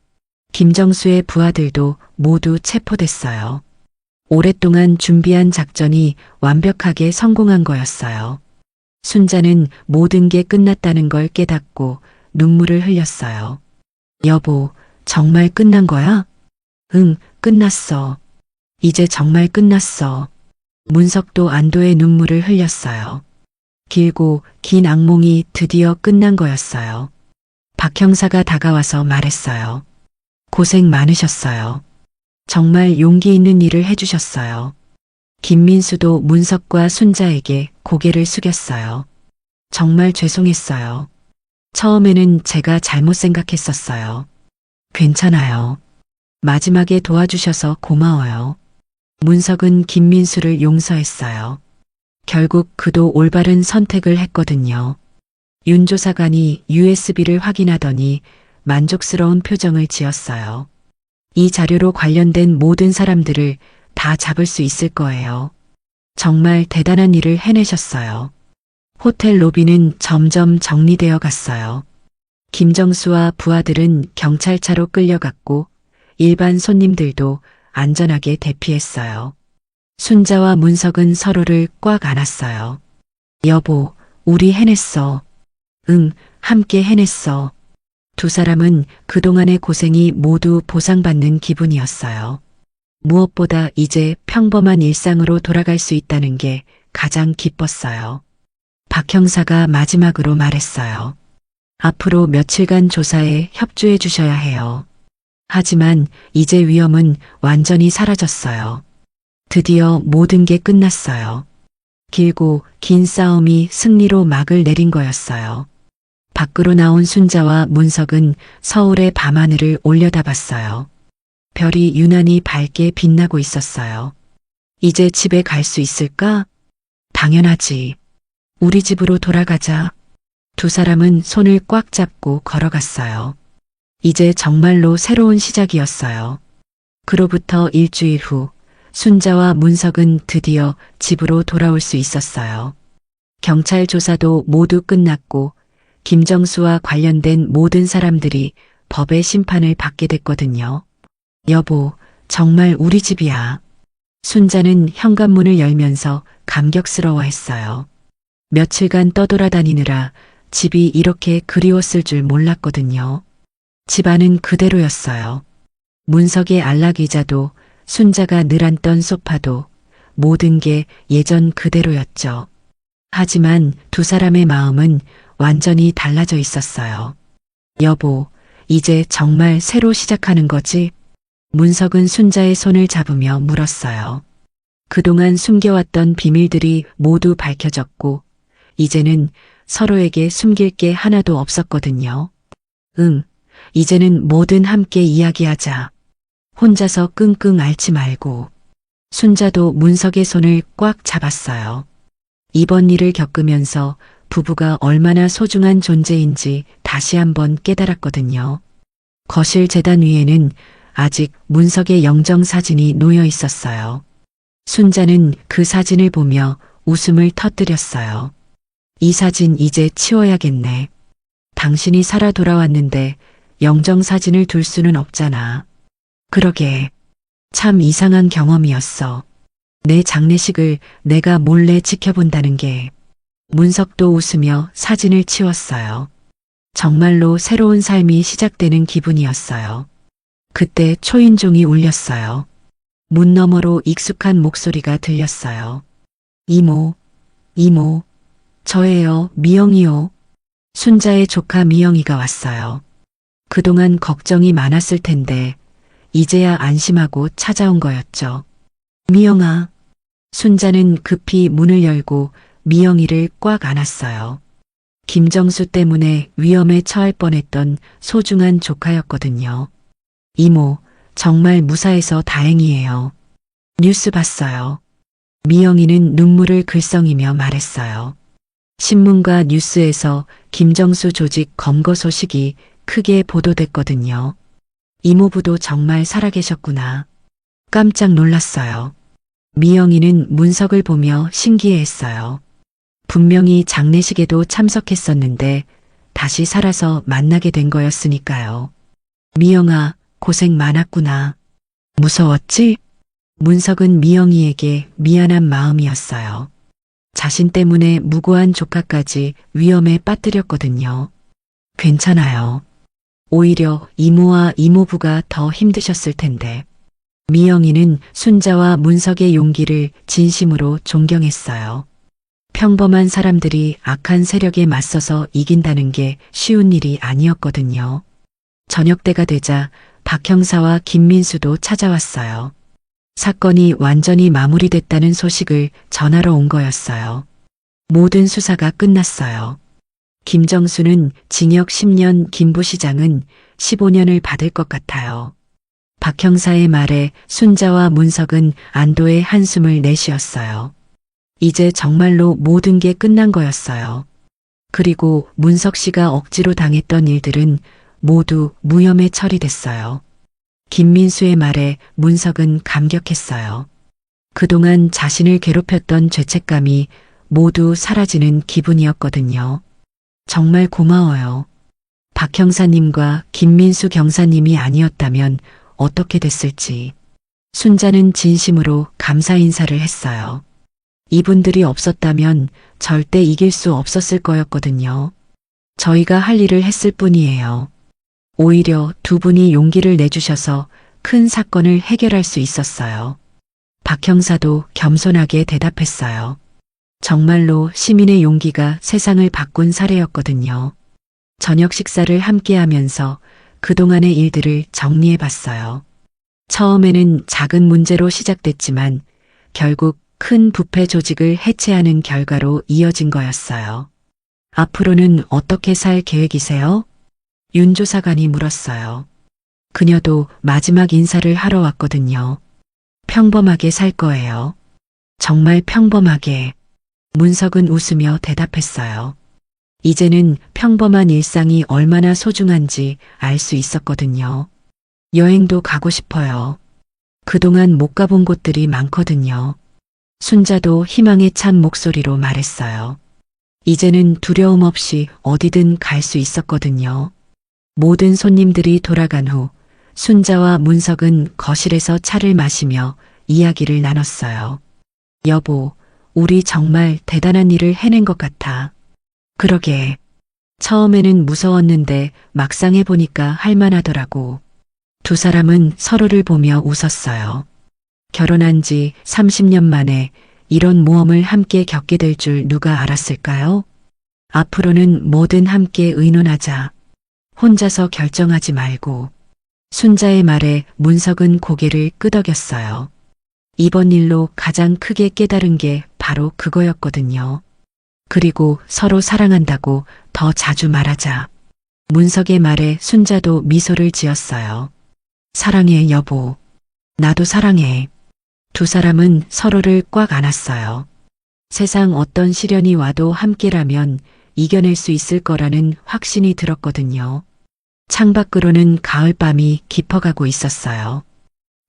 김정수의 부하들도 모두 체포됐어요. 오랫동안 준비한 작전이 완벽하게 성공한 거였어요. 순자는 모든 게 끝났다는 걸 깨닫고 눈물을 흘렸어요. 여보, 정말 끝난 거야? 응, 끝났어. 이제 정말 끝났어. 문석도 안도의 눈물을 흘렸어요. 길고 긴 악몽이 드디어 끝난 거였어요. 박 형사가 다가와서 말했어요. 고생 많으셨어요. 정말 용기 있는 일을 해주셨어요. 김민수도 문석과 순자에게 고개를 숙였어요. 정말 죄송했어요. 처음에는 제가 잘못 생각했었어요. 괜찮아요. 마지막에 도와주셔서 고마워요. 문석은 김민수를 용서했어요. 결국 그도 올바른 선택을 했거든요. 윤 조사관이 USB를 확인하더니 만족스러운 표정을 지었어요. 이 자료로 관련된 모든 사람들을 다 잡을 수 있을 거예요. 정말 대단한 일을 해내셨어요. 호텔 로비는 점점 정리되어 갔어요. 김정수와 부하들은 경찰차로 끌려갔고 일반 손님들도 안전하게 대피했어요. 순자와 문석은 서로를 꽉 안았어요. 여보, 우리 해냈어. 응, 함께 해냈어. 두 사람은 그동안의 고생이 모두 보상받는 기분이었어요. 무엇보다 이제 평범한 일상으로 돌아갈 수 있다는 게 가장 기뻤어요. 박 형사가 마지막으로 말했어요. 앞으로 며칠간 조사에 협조해 주셔야 해요. 하지만 이제 위험은 완전히 사라졌어요. 드디어 모든 게 끝났어요. 길고 긴 싸움이 승리로 막을 내린 거였어요. 밖으로 나온 순자와 문석은 서울의 밤하늘을 올려다봤어요. 별이 유난히 밝게 빛나고 있었어요. 이제 집에 갈 수 있을까? 당연하지. 우리 집으로 돌아가자. 두 사람은 손을 꽉 잡고 걸어갔어요. 이제 정말로 새로운 시작이었어요. 그로부터 일주일 후 순자와 문석은 드디어 집으로 돌아올 수 있었어요. 경찰 조사도 모두 끝났고 김정수와 관련된 모든 사람들이 법의 심판을 받게 됐거든요. 여보, 정말 우리 집이야. 순자는 현관문을 열면서 감격스러워했어요. 며칠간 떠돌아다니느라 집이 이렇게 그리웠을 줄 몰랐거든요. 집안은 그대로였어요. 문석의 안락의자도 순자가 늘 앉던 소파도 모든 게 예전 그대로였죠. 하지만 두 사람의 마음은 완전히 달라져 있었어요. 여보, 이제 정말 새로 시작하는 거지? 문석은 순자의 손을 잡으며 물었어요. 그동안 숨겨왔던 비밀들이 모두 밝혀졌고 이제는 서로에게 숨길 게 하나도 없었거든요. 응, 이제는 뭐든 함께 이야기하자. 혼자서 끙끙 앓지 말고. 순자도 문석의 손을 꽉 잡았어요. 이번 일을 겪으면서 부부가 얼마나 소중한 존재인지 다시 한번 깨달았거든요. 거실 재단 위에는 아직 문석의 영정 사진이 놓여 있었어요. 순자는 그 사진을 보며 웃음을 터뜨렸어요. 이 사진 이제 치워야겠네. 당신이 살아 돌아왔는데 영정 사진을 둘 수는 없잖아. 그러게. 참 이상한 경험이었어. 내 장례식을 내가 몰래 지켜본다는 게. 문석도 웃으며 사진을 치웠어요. 정말로 새로운 삶이 시작되는 기분이었어요. 그때 초인종이 울렸어요. 문 너머로 익숙한 목소리가 들렸어요. 이모, 이모, 저예요, 미영이요. 순자의 조카 미영이가 왔어요. 그동안 걱정이 많았을 텐데 이제야 안심하고 찾아온 거였죠. 미영아. 순자는 급히 문을 열고 미영이를 꽉 안았어요. 김정수 때문에 위험에 처할 뻔했던 소중한 조카였거든요. 이모, 정말 무사해서 다행이에요. 뉴스 봤어요. 미영이는 눈물을 글썽이며 말했어요. 신문과 뉴스에서 김정수 조직 검거 소식이 크게 보도됐거든요. 이모부도 정말 살아계셨구나. 깜짝 놀랐어요. 미영이는 문석을 보며 신기해했어요. 분명히 장례식에도 참석했었는데 다시 살아서 만나게 된 거였으니까요. 미영아, 고생 많았구나. 무서웠지? 문석은 미영이에게 미안한 마음이었어요. 자신 때문에 무고한 조카까지 위험에 빠뜨렸거든요. 괜찮아요. 오히려 이모와 이모부가 더 힘드셨을 텐데. 미영이는 순자와 문석의 용기를 진심으로 존경했어요. 평범한 사람들이 악한 세력에 맞서서 이긴다는 게 쉬운 일이 아니었거든요. 저녁때가 되자 박 형사와 김민수도 찾아왔어요. 사건이 완전히 마무리됐다는 소식을 전하러 온 거였어요. 모든 수사가 끝났어요. 김정수는 징역 10년, 김 부시장은 15년을 받을 것 같아요. 박 형사의 말에 순자와 문석은 안도의 한숨을 내쉬었어요. 이제 정말로 모든 게 끝난 거였어요. 그리고 문석 씨가 억지로 당했던 일들은 모두 무혐의 처리됐어요. 김민수의 말에 문석은 감격했어요. 그동안 자신을 괴롭혔던 죄책감이 모두 사라지는 기분이었거든요. 정말 고마워요. 박 형사님과 김민수 경사님이 아니었다면 어떻게 됐을지. 순자는 진심으로 감사 인사를 했어요. 이분들이 없었다면 절대 이길 수 없었을 거였거든요. 저희가 할 일을 했을 뿐이에요. 오히려 두 분이 용기를 내주셔서 큰 사건을 해결할 수 있었어요. 박 형사도 겸손하게 대답했어요. 정말로 시민의 용기가 세상을 바꾼 사례였거든요. 저녁 식사를 함께 하면서 그동안의 일들을 정리해 봤어요. 처음에는 작은 문제로 시작됐지만 결국 큰 부패 조직을 해체하는 결과로 이어진 거였어요. 앞으로는 어떻게 살 계획이세요? 윤 조사관이 물었어요. 그녀도 마지막 인사를 하러 왔거든요. 평범하게 살 거예요. 정말 평범하게. 문석은 웃으며 대답했어요. 이제는 평범한 일상이 얼마나 소중한지 알 수 있었거든요. 여행도 가고 싶어요. 그동안 못 가본 곳들이 많거든요. 순자도 희망에 찬 목소리로 말했어요. 이제는 두려움 없이 어디든 갈 수 있었거든요. 모든 손님들이 돌아간 후 순자와 문석은 거실에서 차를 마시며 이야기를 나눴어요. 여보, 우리 정말 대단한 일을 해낸 것 같아. 그러게. 처음에는 무서웠는데 막상 해보니까 할만하더라고. 두 사람은 서로를 보며 웃었어요. 결혼한 지 30년 만에 이런 모험을 함께 겪게 될 줄 누가 알았을까요? 앞으로는 뭐든 함께 의논하자. 혼자서 결정하지 말고. 순자의 말에 문석은 고개를 끄덕였어요. 이번 일로 가장 크게 깨달은 게 바로 그거였거든요. 그리고 서로 사랑한다고 더 자주 말하자. 문석의 말에 순자도 미소를 지었어요. 사랑해, 여보. 나도 사랑해. 두 사람은 서로를 꽉 안았어요. 세상 어떤 시련이 와도 함께라면 이겨낼 수 있을 거라는 확신이 들었거든요. 창밖으로는 가을밤이 깊어가고 있었어요.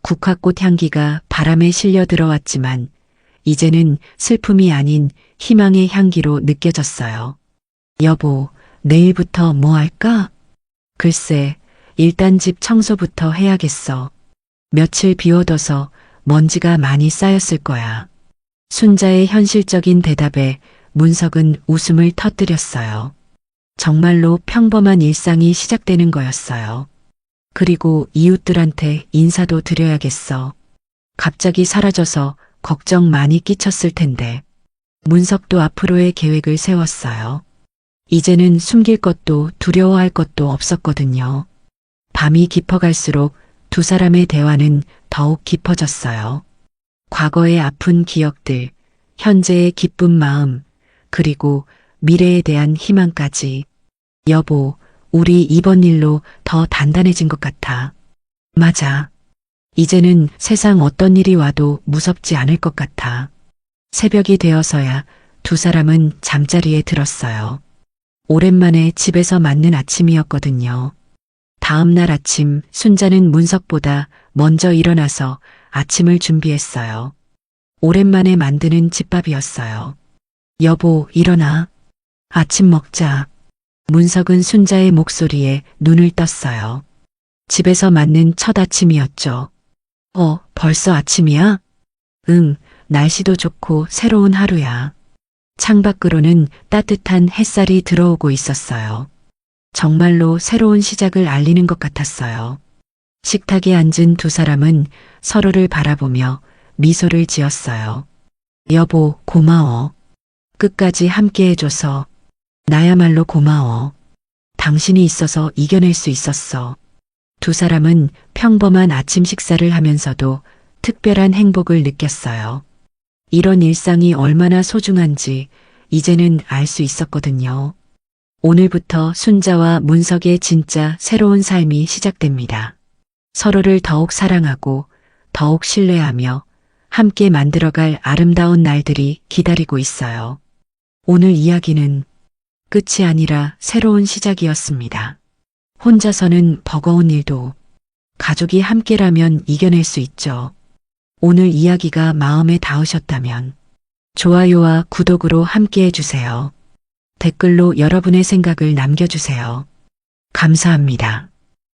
국화꽃 향기가 바람에 실려 들어왔지만 이제는 슬픔이 아닌 희망의 향기로 느껴졌어요. 여보, 내일부터 뭐 할까? 글쎄, 일단 집 청소부터 해야겠어. 며칠 비워둬서 먼지가 많이 쌓였을 거야. 순자의 현실적인 대답에 문석은 웃음을 터뜨렸어요. 정말로 평범한 일상이 시작되는 거였어요. 그리고 이웃들한테 인사도 드려야겠어. 갑자기 사라져서 걱정 많이 끼쳤을 텐데. 문석도 앞으로의 계획을 세웠어요. 이제는 숨길 것도 두려워할 것도 없었거든요. 밤이 깊어갈수록 두 사람의 대화는 더욱 깊어졌어요. 과거의 아픈 기억들, 현재의 기쁜 마음, 그리고 미래에 대한 희망까지. 여보, 우리 이번 일로 더 단단해진 것 같아. 맞아. 이제는 세상 어떤 일이 와도 무섭지 않을 것 같아. 새벽이 되어서야 두 사람은 잠자리에 들었어요. 오랜만에 집에서 맞는 아침이었거든요. 다음 날 아침 순자는 문석보다 먼저 일어나서 아침을 준비했어요. 오랜만에 만드는 집밥이었어요. 여보, 일어나. 아침 먹자. 문석은 순자의 목소리에 눈을 떴어요. 집에서 맞는 첫 아침이었죠. 벌써 아침이야? 응, 날씨도 좋고 새로운 하루야. 창밖으로는 따뜻한 햇살이 들어오고 있었어요. 정말로 새로운 시작을 알리는 것 같았어요. 식탁에 앉은 두 사람은 서로를 바라보며 미소를 지었어요. 여보, 고마워. 끝까지 함께 해줘서. 나야말로 고마워. 당신이 있어서 이겨낼 수 있었어. 두 사람은 평범한 아침 식사를 하면서도 특별한 행복을 느꼈어요. 이런 일상이 얼마나 소중한지 이제는 알 수 있었거든요. 오늘부터 순자와 문석의 진짜 새로운 삶이 시작됩니다. 서로를 더욱 사랑하고 더욱 신뢰하며 함께 만들어갈 아름다운 날들이 기다리고 있어요. 오늘 이야기는 끝이 아니라 새로운 시작이었습니다. 혼자서는 버거운 일도 가족이 함께라면 이겨낼 수 있죠. 오늘 이야기가 마음에 닿으셨다면 좋아요와 구독으로 함께 해주세요. 댓글로 여러분의 생각을 남겨주세요. 감사합니다.